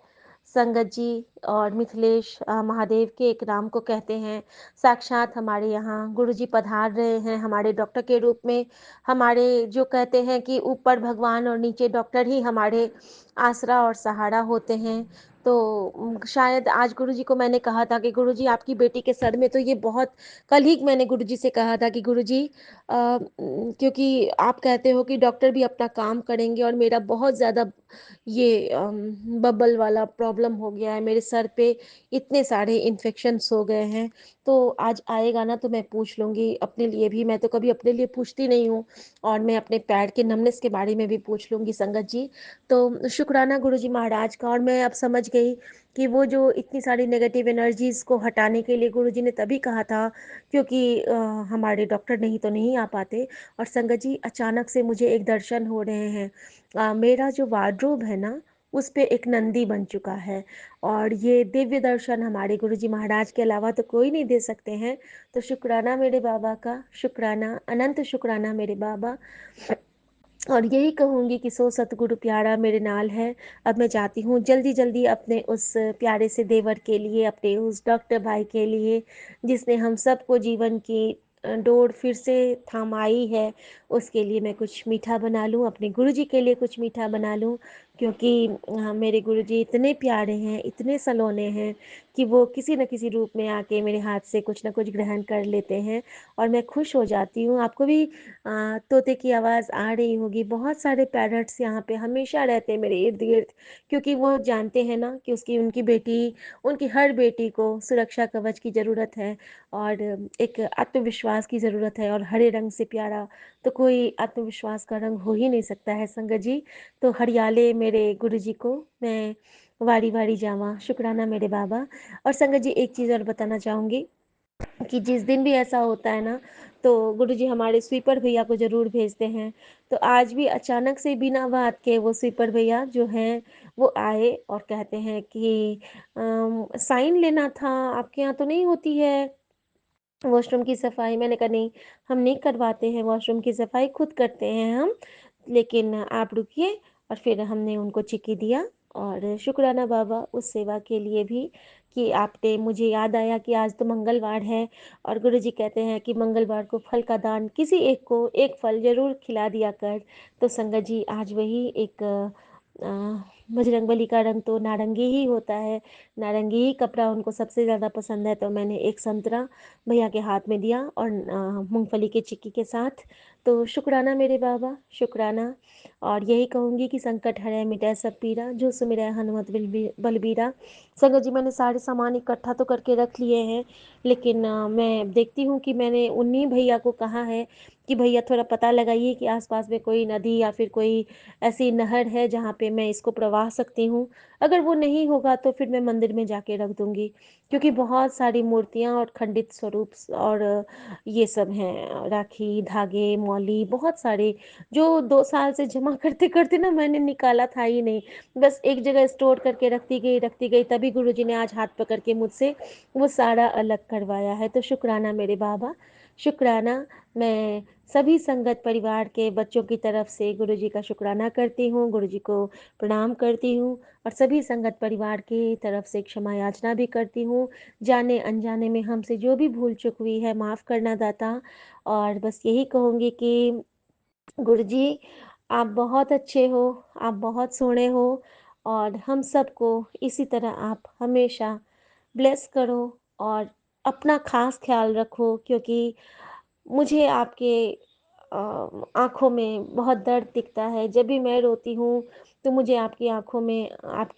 संगत जी। और मिथिलेश महादेव के एक नाम को कहते हैं। साक्षात हमारे यहाँ गुरुजी पधार रहे हैं हमारे डॉक्टर के रूप में। हमारे जो कहते हैं कि ऊपर भगवान और नीचे डॉक्टर ही हमारे आसरा और सहारा होते हैं। तो शायद आज गुरुजी को मैंने कहा था कि गुरुजी, आपकी बेटी के सर में तो ये बहुत, कल ही मैंने गुरुजी से कहा था कि गुरुजी, क्योंकि आप कहते हो कि डॉक्टर भी अपना काम करेंगे और मेरा बहुत ज़्यादा ये बबल वाला प्रॉब्लम हो गया है, मेरे सर पे इतने सारे इन्फेक्शंस हो गए हैं। तो आज आएगा ना तो मैं पूछ लूँगी अपने लिए भी, मैं तो कभी अपने लिए पूछती नहीं हूँ। और मैं अपने पैर के नमनेस के बारे में भी पूछ लूँगी संगत जी। तो शुक्राना गुरुजी महाराज का। और मैं अब समझ गई कि वो जो इतनी सारी नेगेटिव एनर्जीज़ को हटाने के लिए गुरुजी ने तभी कहा था, क्योंकि हमारे डॉक्टर नहीं तो नहीं आ पाते। और संगत जी, अचानक से मुझे एक दर्शन हो रहे हैं। मेरा जो वार्डरोब है ना, उस पे एक नंदी बन चुका है। और ये दिव्य दर्शन हमारे गुरुजी महाराज के अलावा तो कोई नहीं दे सकते हैं। तो शुक्राना मेरे बाबा का, शुक्राना, अनंत शुक्राना मेरे बाबा। और यही कहूँगी कि सो सतगुरु प्यारा मेरे नाल है। अब मैं जाती हूँ जल्दी-जल्दी अपने उस प्यारे से देवर के लिए, अपने उस डॉक्टर भाई के लिए, जिसने हम सबको जीवन की डोर फिर से थमाई है, उसके लिए मैं कुछ मीठा बना लूँ, अपने गुरुजी के लिए कुछ मीठा बना लूँ, क्योंकि मेरे गुरुजी इतने प्यारे हैं, इतने सलोने हैं कि वो किसी न किसी रूप में आके मेरे हाथ से कुछ न कुछ ग्रहण कर लेते हैं और मैं खुश हो जाती हूँ। आपको भी तोते की आवाज़ आ रही होगी। बहुत सारे पैरट्स यहाँ पे हमेशा रहते हैं मेरे इर्द-गिर्द, क्योंकि वो जानते हैं ना कि उसकी उनकी बेटी, उनकी हर बेटी को सुरक्षा कवच की ज़रूरत है और एक आत्मविश्वास की ज़रूरत है। और हरे रंग से प्यारा तो कोई आत्मविश्वास का रंग हो ही नहीं सकता है संगत जी। तो हरियाले मेरे गुरुजी को मैं वारी-वारी जावां, शुक्राना मेरे बाबा। और संगत जी, एक चीज़ और बताना चाहूँगी कि जिस दिन भी ऐसा होता है ना, तो गुरुजी हमारे स्वीपर भैया को ज़रूर भेजते हैं। तो आज भी अचानक से बिना बात के वो स्वीपर भैया जो हैं, वो आए और कहते हैं कि साइन लेना था, आपके यहाँ तो नहीं होती है वॉशरूम की सफाई? मैंने कहा नहीं, हम नहीं करवाते हैं वॉशरूम की सफाई, खुद करते हैं हम, लेकिन आप रुकिए। और फिर हमने उनको चिक्की दिया। और शुक्राना बाबा उस सेवा के लिए भी कि आपने, मुझे याद आया कि आज तो मंगलवार है और गुरुजी कहते हैं कि मंगलवार को फल का दान, किसी एक को एक फल ज़रूर खिला दिया कर। तो संगत जी, आज वही एक बजरंगबली का रंग तो नारंगी ही होता है, नारंगी ही कपड़ा उनको सबसे ज़्यादा पसंद है, तो मैंने एक संतरा भैया के हाथ में दिया और मूँगफली की चिक्की के साथ। तो शुक्राना मेरे बाबा, शुक्राना। और यही कहूँगी कि संकट हरै मिटै सब पीरा, जो सुमिरै हनुमत बलबीरा। संगत जी, मैंने सारे सामान इकट्ठा तो करके रख लिए हैं, लेकिन मैं देखती हूँ कि मैंने उन्हीं भैया को कहा है कि भैया थोड़ा पता लगाइए कि आस-पास में कोई नदी या फिर कोई ऐसी नहर है जहाँ पे मैं इसको प्रवाह सकती हूँ। अगर वो नहीं होगा तो फिर मैं मंदिर में जाके रख दूँगी, क्योंकि बहुत सारी मूर्तियाँ और खंडित स्वरूप और ये सब हैं, राखी, धागे, मौली, बहुत सारे, जो 2 साल से जमा करते-करते ना मैंने निकाला था ही नहीं। बस एक जगह स्टोर करके रखती गई, तभी गुरुजी ने आज हाथ पकड़ के मुझसे वो सारा अलग करवाया है। तो शुक्राना मेरे बाबा, शुक्राना। मैं सभी संगत परिवार के बच्चों की तरफ से गुरुजी का शुक्राना करती हूँ, गुरुजी को प्रणाम करती हूँ और सभी संगत परिवार की तरफ से क्षमा याचना भी करती हूँ। जाने-अनजाने में हमसे जो भी भूल-चूक हुई है, माफ़ करना दाता। और बस यही कहूँगी कि गुरुजी, आप बहुत अच्छे हो, आप बहुत सोहणे हो और हम सबको इसी तरह आप हमेशा ब्लेस करो और अपना ख़ास ख़्याल रखो, क्योंकि मुझे आपके आँखों में बहुत दर्द दिखता है। जब भी मैं रोती हूँ, तो मुझे आपकी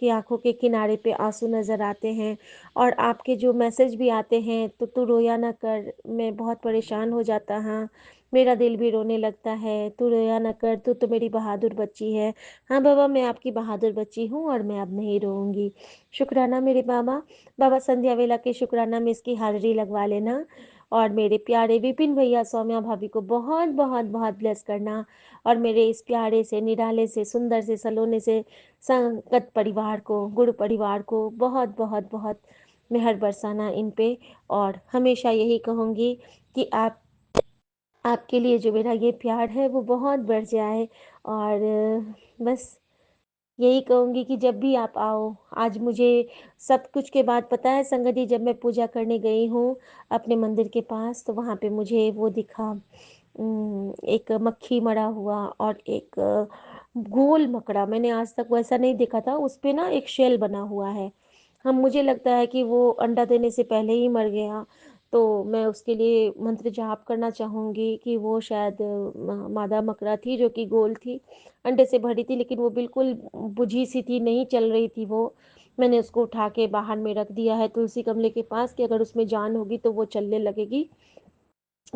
आँखों के किनारे पे आँसू नज़र आते हैं और आपके जो मैसेज भी आते हैं, तो तू रोया ना कर, मैं बहुत परेशान हो जाता हाँ, मेरा दिल भी रोने लगता है, तू रोया ना कर, तू तो मेरी बहादुर बच्ची है। हाँ बाबा, मैं आपकी बहादुर बच्ची हूँ और मैं अब नहीं रोऊँगी। शुक्राना मेरे बाबा। बाबा संध्या वेला के शुक्राना में इसकी हाज़िरी लगवा लेना और मेरे प्यारे विपिन भैया, सौम्या भाभी को बहुत बहुत बहुत ब्लेस करना और मेरे इस प्यारे से, निराले से, सुंदर से, सलोने से संगत परिवार को, गुरु परिवार को बहुत बहुत बहुत मेहर बरसाना इन पे। और हमेशा यही कहूँगी कि आपके लिए जो मेरा ये प्यार है वो बहुत बढ़ जाए। और बस यही कहूँगी कि जब भी आप आओ, आज मुझे सब कुछ के बाद पता है संगत जी, जब मैं पूजा करने गई हूँ अपने मंदिर के पास, तो वहाँ पे मुझे वो दिखा, एक मक्खी मरा हुआ और एक गोल मकड़ा, मैंने आज तक वैसा नहीं देखा था, उस पे ना एक शेल बना हुआ है। हम मुझे लगता है कि वो अंडा देने से पहले ही मर गया, तो मैं उसके लिए मंत्र जाप करना चाहूँगी कि वो शायद मादा मकड़ा थी जो कि गोल थी, अंडे से भरी थी, लेकिन वो बिल्कुल बुझी सी थी, नहीं चल रही थी वो। मैंने उसको उठा के बाहर में रख दिया है तुलसी गमले के पास कि अगर उसमें जान होगी तो वो चलने लगेगी।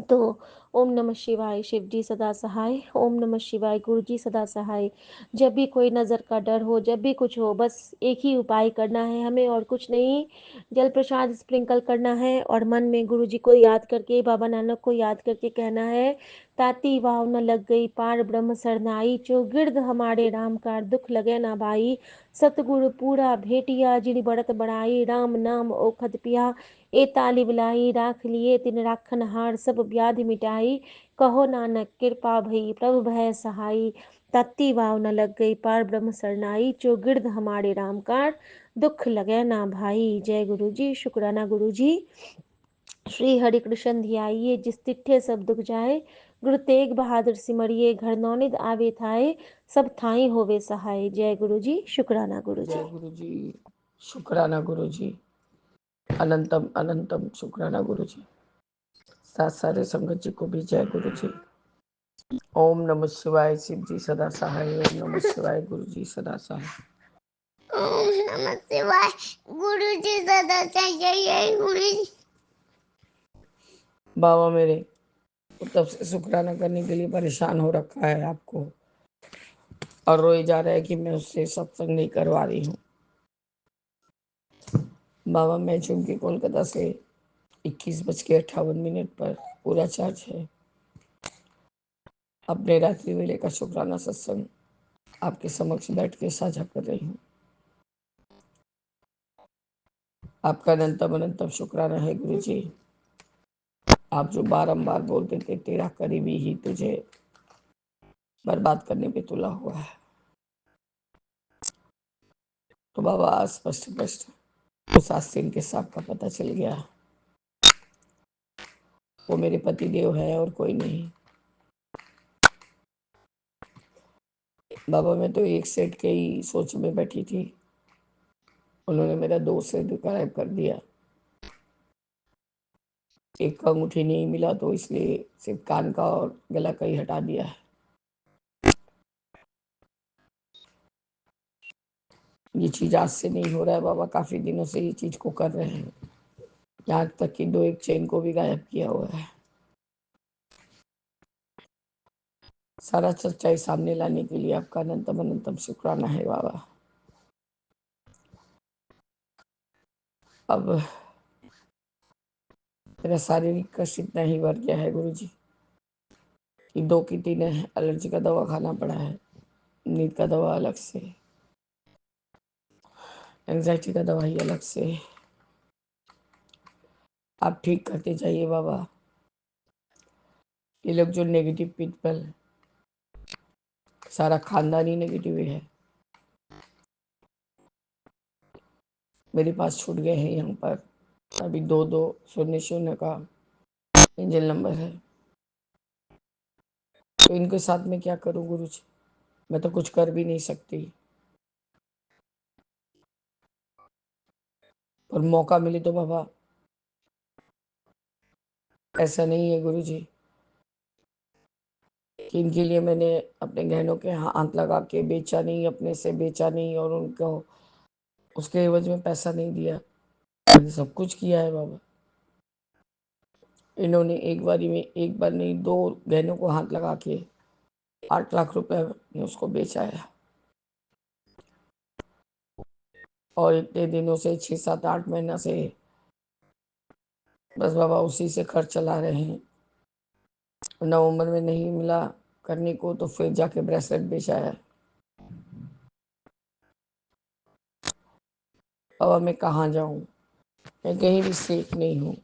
तो ओम नमः शिवाय, शिव जी सदा सहाय, ओम नमः शिवाय, गुरु जी सदा सहाय। जब भी कोई नज़र का डर हो, जब भी कुछ हो, बस एक ही उपाय करना है हमें और कुछ नहीं, जल प्रसाद स्प्रिंकल करना है और मन में गुरु जी को याद करके, बाबा नानक को याद करके कहना है, ताती वाव न लग गई पार ब्रह्म सरनाई, चौगिर्द हमारे राम का दुख लगे ना भाई, सतगुरु पूरा भेटिया जिन बढ़त बढ़ाई, राम नाम ओखद पिया, ए ताली बिलाई राख लिए तिन राखन हार, सब व्याधि मिटाई, कहो नानक कृपा भई प्रभु भय सहाई, ताती वाव न लग गई पार ब्रह्म सरनाई, चौगिर्द हमारे राम कार दुख लगे ना भाई। जय गुरु जी। शुक्राना गुरु जी। श्री हरि कृष्ण धियाइए जिस तिठे सब दुख जाए, गुरु तेग बहादुर सिमरिए घर नौनिध आवे थाए, सब थाई होवे सहाय। जय गुरु जी। शुक्राना गुरु जी। जय गुरु जी। शुक्राना गुरु जी। अनंतम अनंतम शुक्राना गुरु जी। साथ सारे संगत जी को भी जय गुरु जी। ओम नमः शिवाय, शिव जी सदा सहाय। ओम नमः शिवाय, गुरु जी सदा सहाय। ओम नमः शिवाय, गुरु जी सदा सहाय। गुरु जी बाबा मेरे तब से शुक्राना करने के लिए परेशान हो रखा है आपको और रोए जा रहा है कि मैं उससे सत्संग नहीं करवा रही हूँ। बाबा मैं चूंकि कोलकाता से 21:58 पर पूरा चार्ज है अपने रात्रि वेले का शुक्राना सत्संग आपके समक्ष बैठ के साझा कर रही हूँ। आपका अनंतम अनंतम शुक्राना है गुरु जी। आप जो बारंबार बोलते थे तेरा करीबी ही तुझे बर्बाद करने पे तुला हुआ है, तो बाबा स्पष्ट स्पष्ट उस आस्तीन के सांप का पता चल गया। वो मेरे पति देव है और कोई नहीं। बाबा मैं तो एक सेट के ही सोच में बैठी थी, उन्होंने मेरा 2 सेट गायब कर दिया। एक का अंगूठी नहीं मिला तो इसलिए सिर्फ कान का और गला का ही हटा दिया है। ये चीज आज से नहीं हो रहा है बाबा, काफी दिनों से ये चीज को कर रहे हैं, यहाँ तक कि 2 एक चेन को भी गायब किया हुआ है। सारा सच्चाई सामने लाने के लिए आपका अनंतम अनंतम शुक्राना है बाबा। अब मेरा शारीरिक कष्ट इतना ही बढ़ गया है गुरु जी कि 2 की 3 एलर्जी का दवा खाना पड़ा है, नींद का दवा अलग से, एंजाइटी का दवाई अलग से। आप ठीक करते जाइए बाबा। ये लोग जो नेगेटिव पीपल, सारा खानदान ही नेगेटिव है, मेरे पास छूट गए हैं यहाँ पर। अभी 2200 का एंजल नंबर है, तो इनके साथ में क्या करूँ गुरु जी? मैं तो कुछ कर भी नहीं सकती, पर मौका मिले तो बाबा। ऐसा नहीं है गुरु जी, कि इनके लिए मैंने अपने गहनों के हाथ लगा के बेचा नहीं, अपने से बेचा नहीं और उनको उसके एवज में पैसा नहीं दिया। मैंने सब कुछ किया है बाबा। इन्होंने एक बार नहीं, 2 गहनों को हाथ लगा के 8 लाख रुपए में उसको बेचा है। और इतने दिनों से 6, 7, 8 महीना से बस बाबा उसी से खर्च चला रहे हैं। नवंबर में नहीं मिला करने को तो फिर जाके ब्रेसलेट बेचा है। अब मैं कहाँ जाऊं? मैं कहीं भी सेफ नहीं हूँ।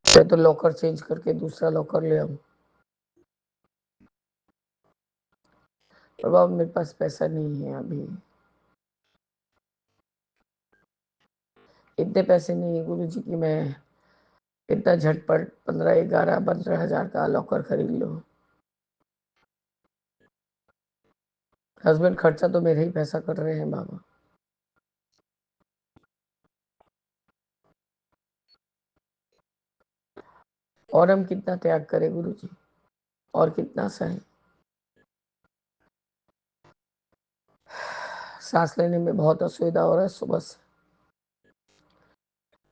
मैं तो लॉकर चेंज करके दूसरा लॉकर ले आऊं। पर बाबा मेरे पास पैसा नहीं है अभी। इतने पैसे नहीं है गुरु जी की मैं इतना झटपट 15 11 15 हजार का लॉकर खरीद लो। हस्बैंड खर्चा तो मेरे ही पैसा कर रहे हैं बाबा। और हम कितना त्याग करें गुरु जी, और कितना सहे। सांस लेने में बहुत असुविधा हो रहा है। सुबह से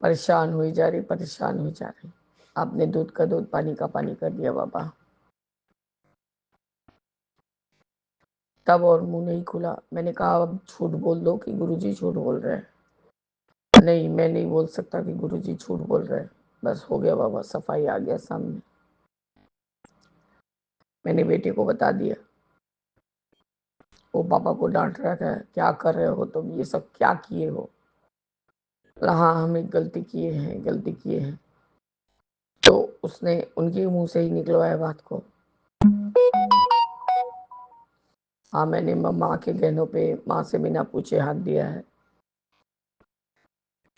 परेशान हुई जा रही, परेशान हुई जा रही। आपने दूध का दूध, पानी का पानी कर दिया बाबा। तब और मुंह नहीं खुला। मैंने कहा अब झूठ बोल दो कि गुरुजी झूठ बोल रहे हैं। नहीं, मैं नहीं बोल सकता कि गुरुजी झूठ बोल रहे हैं। बस हो गया बाबा, सफाई आ गया सामने। मैंने बेटे को बता दिया। वो पापा को डांट रहा था, क्या कर रहे हो तुम, ये सब क्या किए हो। हाँ हम एक गलती किए हैं, गलती किए हैं। तो उसने उनके मुंह से ही निकलवाया बात को। हाँ मैंने माँ के गहनों पे माँ से बिना पूछे हाथ दिया है।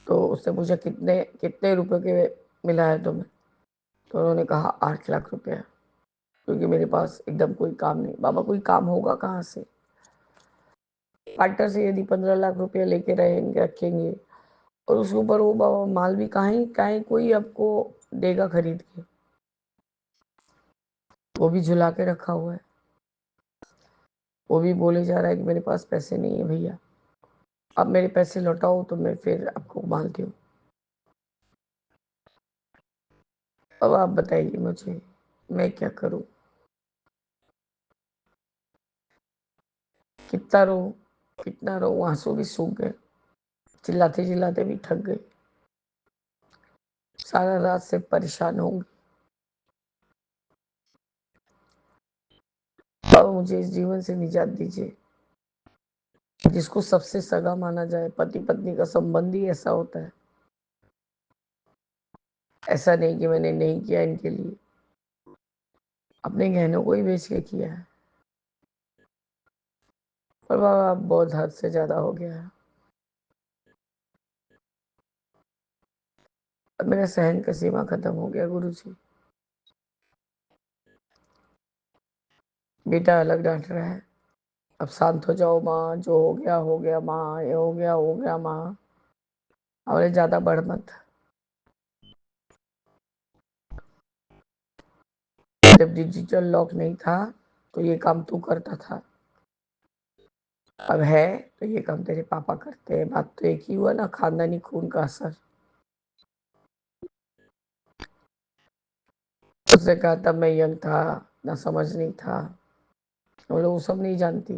तो उसने पूछा कितने कितने रुपए के मिला है तुम्हें। तो उन्होंने कहा 8 लाख रुपया। क्योंकि मेरे पास एकदम कोई काम नहीं। बाबा कोई काम होगा कहाँ से? पार्टनर से यदि 15 लाख रुपया लेके रहेंगे, रखेंगे, और उसके ऊपर वो बाबा माल भी कहीं कोई आपको देगा खरीद के। वो भी झुला के रखा हुआ है। वो भी बोले जा रहा है कि मेरे पास पैसे नहीं है भैया, अब मेरे पैसे लौटाओ तो मैं फिर आपको मालती हूँ। अब आप बताइए मुझे, मैं क्या करूँ? कितना रो, कितना रो, आंसू भी सूख गए। चिल्लाते चिल्लाते भी थक गए। सारा रात से परेशान होंगे। अब मुझे इस जीवन से निजात दीजिए। जिसको सबसे सगा माना जाए, पति पत्नी का संबंध ही ऐसा होता है। ऐसा नहीं कि मैंने नहीं किया इनके लिए, अपने गहनों को ही बेच के किया है। पर बाबा बहुत हद से ज्यादा हो गया है। अब मेरा सहन का सीमा खत्म हो गया गुरु जी। बेटा अलग डांट रहा है, अब शांत हो जाओ माँ, जो हो गया माँ, ये हो गया माँ, और ज्यादा बढ़ मत। जब डिजिटल लॉक नहीं था तो ये काम तू करता था, अब है तो ये काम तेरे पापा करते हैं। बात तो एक ही हुआ ना, खानदानी खून का असर। उसने कहा तब मैं यंग था, ना समझ नहीं था। हम लोग वो सब नहीं जानती।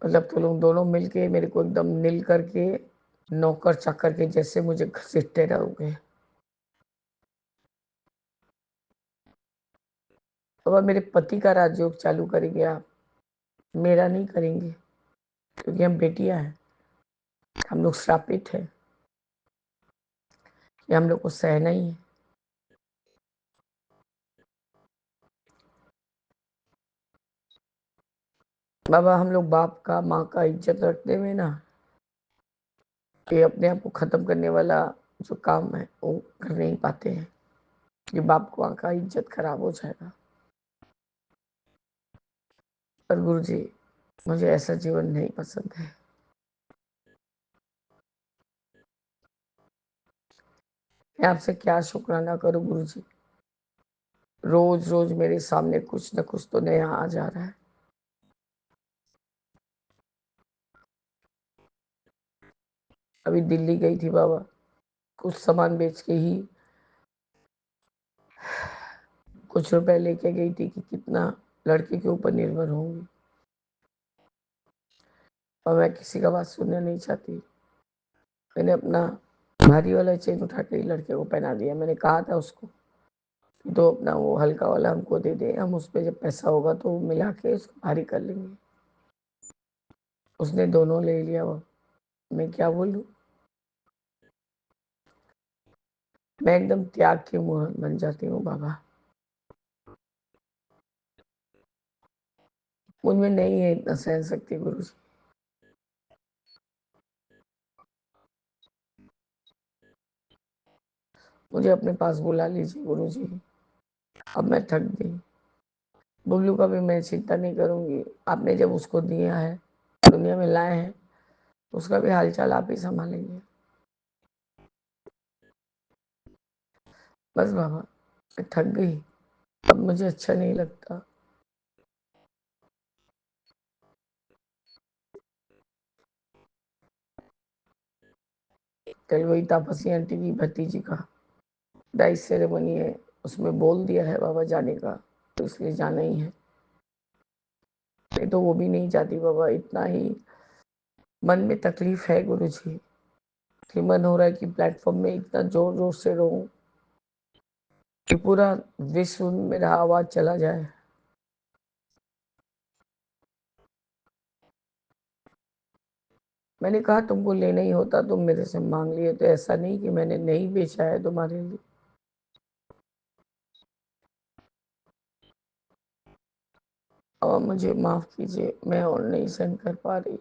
मतलब तुम लोग दोनों मिलके मेरे को एकदम नील करके नौकर चाकर के जैसे मुझे घसीटते रहोगे। अब मेरे पति का राजयोग चालू करेंगे आप, मेरा नहीं करेंगे। क्योंकि हम बेटियां हैं, हम लोग श्रापित है, ये हम लोग को सहना ही है। बाबा हम लोग बाप का माँ का इज्जत रखते हुए ना, ये अपने आप को खत्म करने वाला जो काम है वो कर नहीं पाते हैं। ये बाप को का इज्जत खराब हो जाएगा। पर गुरु जी मुझे ऐसा जीवन नहीं पसंद है। मैं आपसे क्या शुक्राना करूं गुरु जी। रोज रोज मेरे सामने कुछ न कुछ तो नया आ जा रहा है। अभी दिल्ली गई थी बाबा, कुछ सामान बेच के ही कुछ रुपए लेके गई थी कि कितना लड़के के ऊपर निर्भर होंगी, और मैं किसी का बात सुनना नहीं चाहती। मैंने अपना भारी वाला चेन उठा के लड़के को पहना दिया। मैंने कहा था उसको तो अपना वो हल्का वाला हमको दे दे, हम उस पर जब पैसा होगा तो मिला के उसको भारी कर लेंगे। उसने दोनों ले लिया। वो मैं क्या बोलूं, मैं एकदम त्याग की मुँह बन जाती हूँ बाबा। मुझमें नहीं है इतना सहन शक्ति गुरु जी। मुझे अपने पास बुला लीजिए गुरु जी, अब मैं थक गई। बुबलू का भी मैं चिंता नहीं करूंगी। आपने जब उसको दिया है, दुनिया में लाए हैं, उसका भी हालचाल आप ही संभालेंगे। बस बाबा, मैं थक गई, अब मुझे अच्छा नहीं लगता। कल वही तापसी आंटी की भतीजी का डाइस सेरेमनी है, उसमें बोल दिया है बाबा जाने का, तो इसलिए जाना ही है। नहीं तो वो भी नहीं जाती बाबा। इतना ही मन में तकलीफ है गुरु जी कि मन हो रहा है कि प्लेटफॉर्म में इतना जोर जोर से रहूं कि पूरा विश्व में मेरा आवाज चला जाए। मैंने कहा तुमको लेना ही होता तुम मेरे से मांग लिए, तो ऐसा नहीं कि मैंने नहीं बेचा है तुम्हारे लिए। और मुझे माफ कीजिए, मैं और नहीं सहन कर पा रही।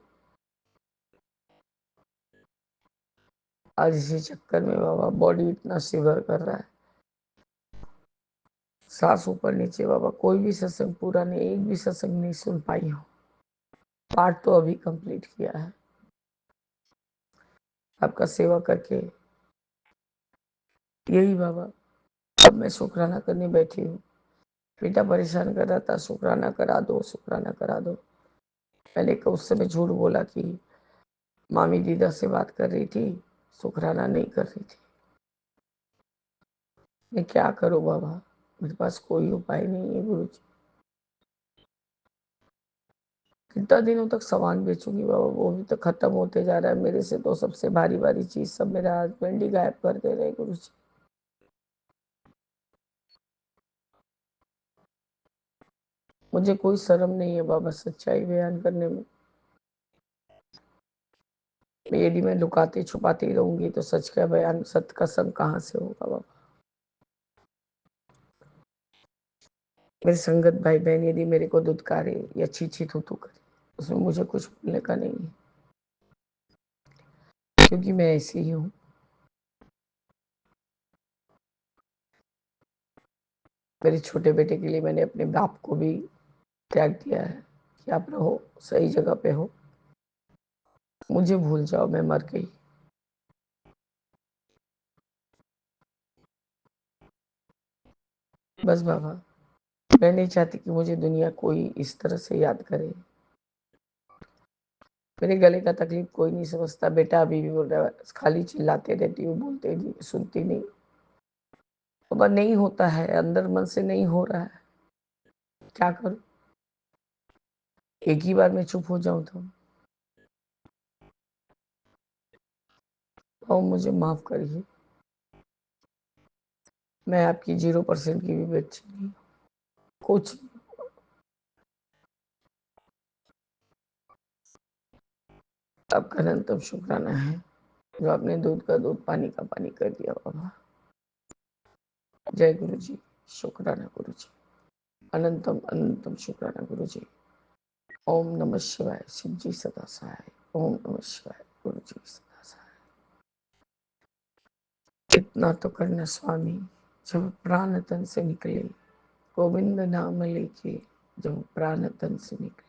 आज इसी चक्कर में बाबा बॉडी इतना शिवर कर रहा है, सांस ऊपर नीचे। बाबा कोई भी सत्संग पूरा नहीं, एक भी सत्संग नहीं सुन पाई हूँ। पाठ तो अभी कंप्लीट किया है आपका सेवा करके। यही बाबा, अब मैं शुक्राना करने बैठी हूँ। बेटा परेशान कर रहा था, शुक्राना करा दो, शुक्राना करा दो। मैंने उस समय झूठ बोला कि मामी दीदा से बात कर रही थी, शुक्राना नहीं कर रही थी। मैं क्या करूं बाबा, मेरे पास कोई उपाय नहीं है गुरु जी। कितना दिनों तक सामान बेचूंगी बाबा, वो भी तो खत्म होते जा रहा है मेरे से। तो सबसे भारी भारी चीज सब मेरा हस्बैंड ही गायब कर दे रहे गुरु जी। मुझे कोई शर्म नहीं है बाबा सच्चाई बयान करने में। यदि मैं लुकाती छुपाती रहूंगी तो सच का बयान, सत्य का संग कहाँ से होगा बाबा। मेरे संगत भाई बहन यदि मेरे को दुत्कारे या छी छी थू थू करे, उसमें मुझे कुछ बोलने का नहीं है, क्योंकि मैं ऐसी ही हूँ। मेरे छोटे बेटे के लिए मैंने अपने बाप को भी त्याग दिया है कि आप रहो, सही जगह पे हो, मुझे भूल जाओ, मैं मर गई। बस बाबा, मैं नहीं चाहती कि मुझे दुनिया कोई इस तरह से याद करे। मेरे गले का तकलीफ कोई नहीं समझता। बेटा अभी भी बोल रहा है, खाली चिल्लाते रहती हूँ, बोलते नहीं, सुनती नहीं। बाबा नहीं होता है, अंदर मन से नहीं हो रहा है, क्या करूं। एक ही बार में चुप हो जाऊं तो। और मुझे माफ करिए, मैं आपकी 0% की भी बच्ची नहीं, कुछ। आपका अनंतम शुक्राना है जो आपने दूध का दूध, पानी का पानी कर दिया बाबा। जय गुरु जी, शुक्राना गुरु जी, अनंतम अनंतम शुक्राना गुरु जी। ओम नमः शिवाय, शिव जी सदा सहाय। ओम नमः शिवाय, गुरु जी सदा सहाय। इतना तो करना स्वामी, जब प्राण तन से निकले, गोविंद नाम लेके जब प्राण तन से निकले।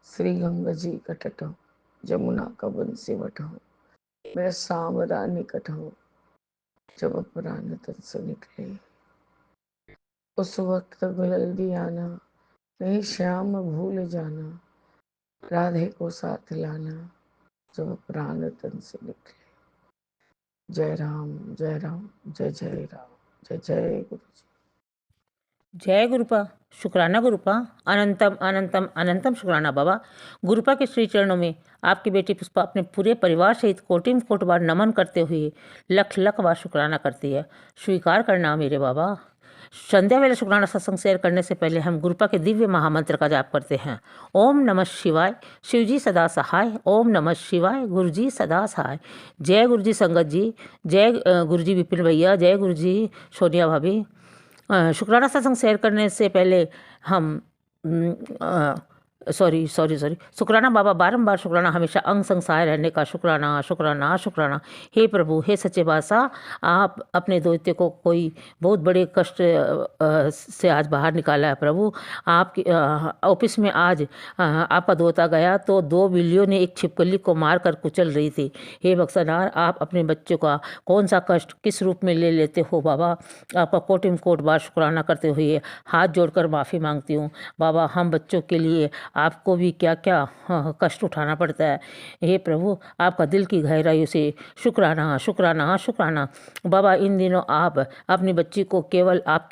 श्री गंगा जी का तट हो, जमुना का बंसी वट हो, मेरा सामरा निकट हो, जब प्राण तन से निकले। उस वक्त जल्दी आना, नहीं श्याम भूल जाना, राधे को साथ लाना, जब प्राण तन से निकले। जय राम जय राम जय जय राम जय जय गुरु जी। जय गुरुपा। शुक्राना गुरुपा। अनंतम अनंतम अनंतम शुक्राना बाबा। गुरुपा के श्री चरणों में आपकी बेटी पुष्पा अपने पूरे परिवार सहित कोटि कोट बार नमन करते हुए लख लख बार शुक्राना करती है। स्वीकार करना मेरे बाबा। संध्या वेला शुक्राना सत्संग शेयर करने से पहले हम गुरुपा के दिव्य महामंत्र का जाप करते हैं। ओम नमः शिवाय, शिवजी सदा सहाय। ओम नमः शिवाय, गुरुजी सदा सहाय। जय गुरुजी संगत जी, जय गुरुजी विपिन भैया, जय गुरुजी सोनिया भाभी। शुक्राना सत्संग शेयर करने से पहले हम सॉरी शुक्राना बाबा बारंबार शुक्राना, हमेशा अंग संग सहाय रहने का शुक्राना शुक्राना शुक्राना। हे प्रभु, हे सच्चे बादशाह, आप अपने दैत्य को कोई बहुत बड़े कष्ट से आज बाहर निकाला है प्रभु। आपके ऑफिस में आज आपका दोता गया तो 2 बिल्लियों ने एक छिपकली को मार कर कुचल रही थी। हे बक्सनार, आप अपने बच्चों का कौन सा कष्ट किस रूप में ले लेते हो बाबा। आपका कोटिम कोट बार शुक्राना करते हुए हाथ जोड़कर माफ़ी मांगती हूँ बाबा। हम बच्चों के लिए आपको भी क्या क्या कष्ट उठाना पड़ता है। हे प्रभु, आपका दिल की गहराइयों से शुक्राना शुक्राना शुक्राना बाबा। इन दिनों आप अपनी बच्ची को केवल आप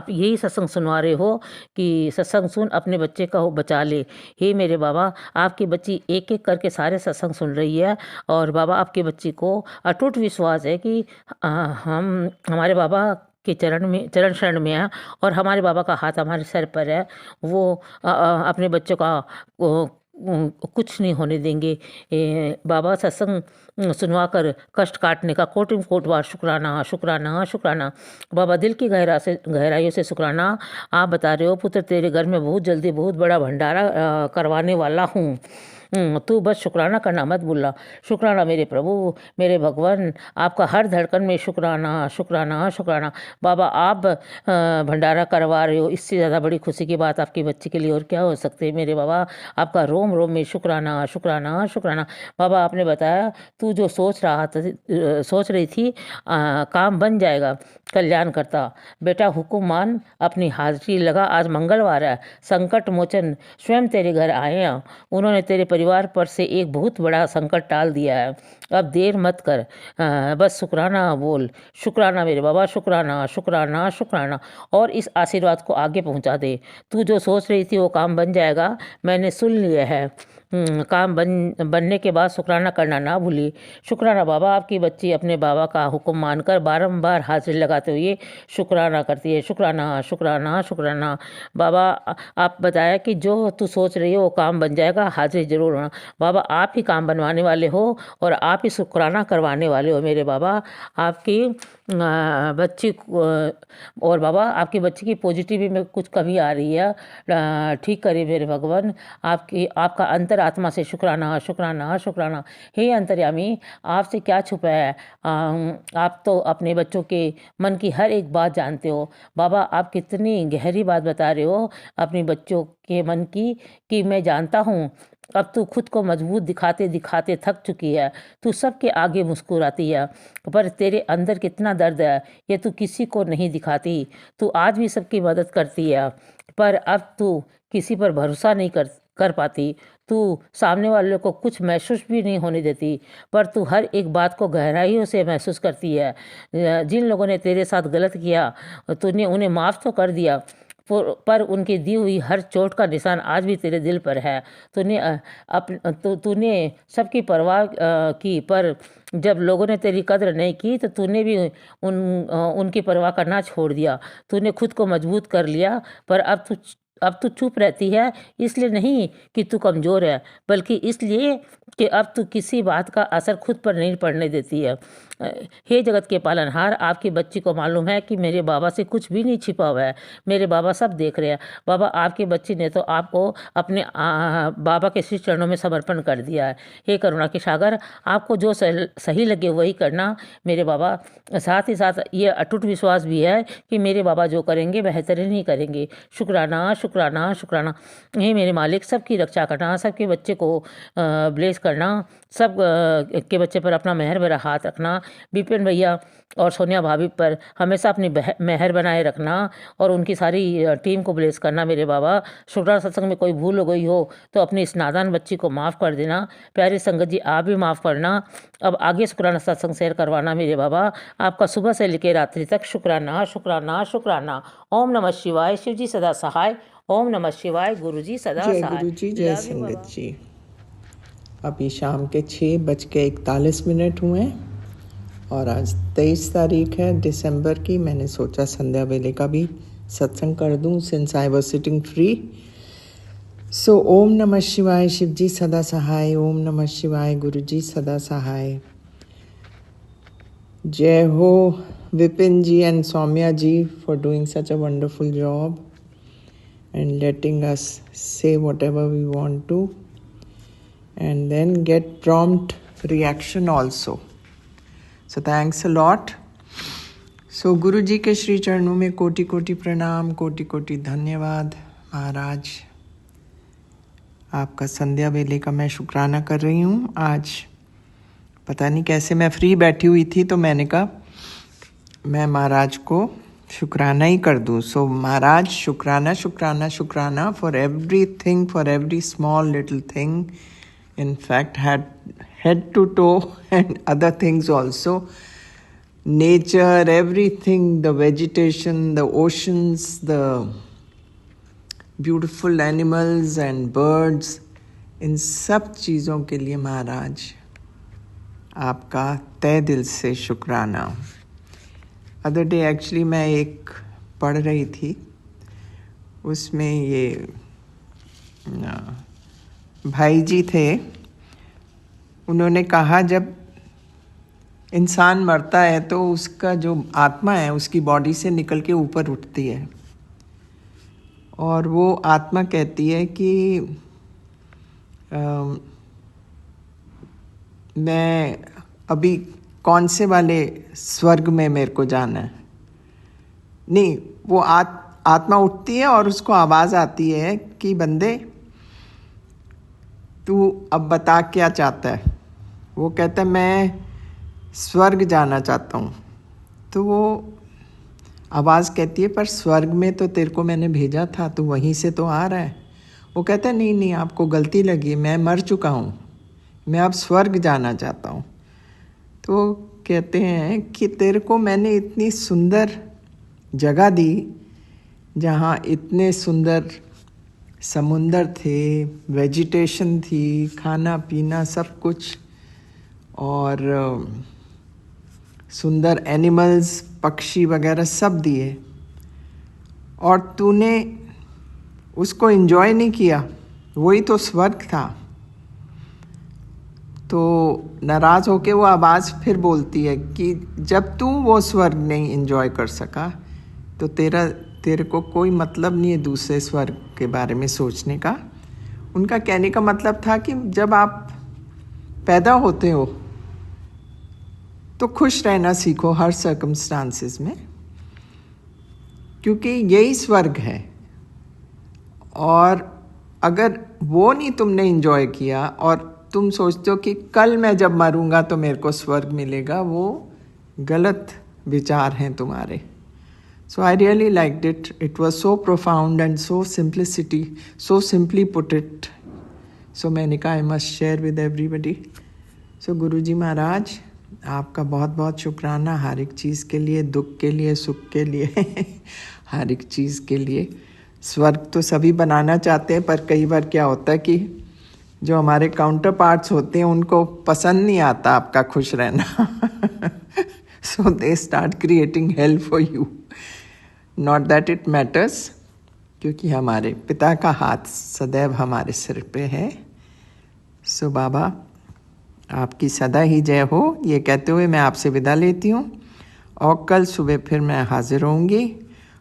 यही सत्संग सुनवा रहे हो कि सत्संग सुन अपने बच्चे का बचा ले। हे मेरे बाबा, आपकी बच्ची एक एक करके सारे सत्संग सुन रही है और बाबा आपकी बच्ची को अटूट विश्वास है कि हम हमारे बाबा के चरण शरण में है और हमारे बाबा का हाथ हमारे सर पर है। वो अपने बच्चों का कुछ नहीं होने देंगे। बाबा सत्संग सुनवा कर कष्ट काटने का कोटि कोट बार शुक्राना शुक्राना शुक्राना बाबा। दिल की गहराइयों से शुक्राना। आप बता रहे हो पुत्र, तेरे घर में बहुत जल्दी बहुत बड़ा भंडारा करवाने वाला हूँ। तू बस शुक्राना करना मत भूलना। शुक्राना मेरे प्रभु, मेरे भगवान, आपका हर धड़कन में शुक्राना शुक्राना शुक्राना बाबा। आप भंडारा करवा रहे हो, इससे ज़्यादा बड़ी खुशी की बात आपकी बच्ची के लिए और क्या हो सकती है मेरे बाबा। आपका रोम रोम में शुक्राना शुक्राना शुक्राना बाबा। आपने बताया तू जो सोच रही थी काम बन जाएगा। कल्याण करता बेटा, हुक्म मान, अपनी हाजिरी लगा। आज मंगलवार है, संकट मोचन स्वयं तेरे घर आए हैं। उन्होंने तेरे परिवार पर से एक बहुत बड़ा संकट टाल दिया है। अब देर मत कर, बस शुक्राना बोल। शुक्राना मेरे बाबा, शुक्राना शुक्राना शुक्राना। और इस आशीर्वाद को आगे पहुंचा दे। तू जो सोच रही थी वो काम बन जाएगा, मैंने सुन लिया है। काम बनने के बाद शुक्राना करना ना भूलिए। शुक्राना बाबा। आपकी बच्ची अपने बाबा का हुक्म मानकर बारंबार हाजिरी लगाते हुए शुक्राना करती है। शुक्राना शुक्राना शुक्राना बाबा। आप बताया कि जो तू सोच रही हो वो काम बन जाएगा, हाजिरी जरूर होना। बाबा आप ही काम बनवाने वाले हो और आप ही शुक्राना करवाने वाले हो मेरे बाबा। आपकी बच्ची और बाबा आपकी बच्ची की पॉजिटिविटी में कुछ कमी आ रही है, ठीक करिए मेरे भगवान। आपका अंतरात्मा से शुक्राना शुक्राना शुक्राना। हे अंतर्यामी, आपसे क्या छुपा है। आप तो अपने बच्चों के मन की हर एक बात जानते हो बाबा। आप कितनी गहरी बात बता रहे हो अपने बच्चों के मन की कि मैं जानता हूँ। अब तू खुद को मजबूत दिखाते दिखाते थक चुकी है। तू सबके आगे मुस्कुराती है, पर तेरे अंदर कितना दर्द है ये तू किसी को नहीं दिखाती। तू आज भी सबकी मदद करती है, पर अब तू किसी पर भरोसा नहीं कर पाती। तू सामने वाले को कुछ महसूस भी नहीं होने देती, पर तू हर एक बात को गहराइयों से महसूस करती है। जिन लोगों ने तेरे साथ गलत किया तूने उन्हें माफ़ तो कर दिया, पर उनकी दी हुई हर चोट का निशान आज भी तेरे दिल पर है। तूने सबकी परवाह की, पर जब लोगों ने तेरी कदर नहीं की तो तूने भी उनकी परवाह करना छोड़ दिया। तूने खुद को मजबूत कर लिया, पर अब तू चुप रहती है, इसलिए नहीं कि तू कमज़ोर है, बल्कि इसलिए कि अब तू किसी बात का असर खुद पर नहीं पड़ने देती है। हे जगत के पालनहार, आपकी बच्ची को मालूम है कि मेरे बाबा से कुछ भी नहीं छिपा हुआ है। मेरे बाबा सब देख रहे हैं। बाबा आपकी बच्ची ने तो आपको अपने बाबा के श्री चरणों में समर्पण कर दिया है। हे करुणा के सागर, आपको जो सही लगे वही करना मेरे बाबा। साथ ही साथ ये अटूट विश्वास भी है कि मेरे बाबा जो करेंगे बेहतरीन ही करेंगे। शुक्राना शुक्राना शुक्राना। हे मेरे मालिक, सबकी रक्षा करना, सबके बच्चे को ब्लेस करना, सब के बच्चे पर अपना मेहर भरा हाथ रखना। विपिन भैया और सोनिया भाभी पर हमेशा अपनी मेहर बनाए रखना और उनकी सारी टीम को ब्लेस करना मेरे बाबा। शुक्राना सत्संग में कोई भूल हो गई हो तो अपनी इस नादान बच्ची को माफ़ कर देना। प्यारी संगत जी, आप भी माफ़ करना। अब आगे शुक्राना सत्संग शेयर करवाना मेरे बाबा। आपका सुबह से लेकर रात्रि तक शुक्राना शुक्राना शुक्राना। ओम नमः शिवाय। शिव जी सदा सहाय। ओम नमः शिवाय। गुरु जी सदा जय सहाय। गुरु जी, जय Love you, संगत बाबा। जी। अभी शाम के 6:41 हुए हैं और आज 23 तारीख है दिसंबर की। मैंने सोचा संध्या वेले का भी सत्संग कर दूं since I was sitting free. So ओम नमः शिवाय। शिव जी सदा सहाय। ओम नमः शिवाय। गुरु जी सदा सहाय। जय हो Vipin ji and Saumya ji for doing such a wonderful job and letting us say whatever we want to and then get prompt reaction also. So thanks a lot. So गुरु जी के श्री चरणों में कोटि कोटि प्रणाम, कोटि कोटि धन्यवाद। महाराज, आपका संध्या वेले का मैं शुक्राना कर रही हूँ। आज पता नहीं कैसे मैं फ्री बैठी हुई थी तो मैंने कहा मैं महाराज को शुक्राना ही कर दूँ। सो महाराज, शुक्राना शुक्राना शुक्राना for every thing, for every small little thing, in fact head to toe and other things also. Nature, everything, the vegetation, the oceans, the beautiful animals and birds, इन सब चीज़ों के लिए महाराज आपका तहे दिल से शुक्राना। अदर डे एक्चुअली मैं एक पढ़ रही थी, उसमें ये भाई जी थे, उन्होंने कहा जब इंसान मरता है तो उसका जो आत्मा है उसकी बॉडी से निकल के ऊपर उठती है और वो आत्मा कहती है कि मैं अभी कौन से वाले स्वर्ग में मेरे को जाना है। नहीं, वो आत्मा उठती है और उसको आवाज़ आती है कि बंदे तू अब बता क्या चाहता है। वो कहता है मैं स्वर्ग जाना चाहता हूँ। तो वो आवाज़ कहती है पर स्वर्ग में तो तेरे को मैंने भेजा था, तो वहीं से तो आ रहा है। वो कहता है नहीं नहीं, आपको गलती लगी, मैं मर चुका हूँ, मैं अब स्वर्ग जाना चाहता हूँ। तो कहते हैं कि तेरे को मैंने इतनी सुंदर जगह दी जहाँ इतने सुंदर समुंदर थे, वेजिटेशन थी, खाना पीना सब कुछ, और सुंदर एनिमल्स, पक्षी वगैरह सब दिए, और तूने उसको एंजॉय नहीं किया। वही तो स्वर्ग था। तो नाराज़ होके वो आवाज़ फिर बोलती है कि जब तू वो स्वर्ग नहीं एंजॉय कर सका तो तेरे को कोई मतलब नहीं है दूसरे स्वर्ग के बारे में सोचने का। उनका कहने का मतलब था कि जब आप पैदा होते हो तो खुश रहना सीखो हर सर्कमस्टांसेस में, क्योंकि यही स्वर्ग है। और अगर वो नहीं तुमने एंजॉय किया और तुम सोचते हो कि कल मैं जब मरूंगा तो मेरे को स्वर्ग मिलेगा, वो गलत विचार हैं तुम्हारे। So I really liked it. It was so profound and so simplicity, so simply put it. सो मैंने कहा I must share with everybody. So गुरुजी महाराज, आपका बहुत बहुत शुक्राना हर एक चीज़ के लिए, दुख के लिए, सुख के लिए हर एक चीज़ के लिए। स्वर्ग तो सभी बनाना चाहते हैं, पर कई बार क्या होता है कि जो हमारे काउंटर पार्ट्स होते हैं उनको पसंद नहीं आता आपका खुश रहना। So they start creating hell for you. Not that it matters, क्योंकि हमारे पिता का हाथ सदैव हमारे सिर पे है। सो बाबा, आपकी सदा ही जय हो। ये कहते हुए मैं आपसे विदा लेती हूँ और कल सुबह फिर मैं हाजिर होंगी।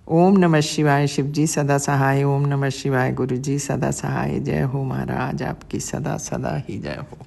ओम नमः शिवाय। शिव जी सदा सहाय। ओम नमः शिवाय। गुरु जी सदा सहाय। जय हो महाराज, आपकी सदा सदा ही जय हो।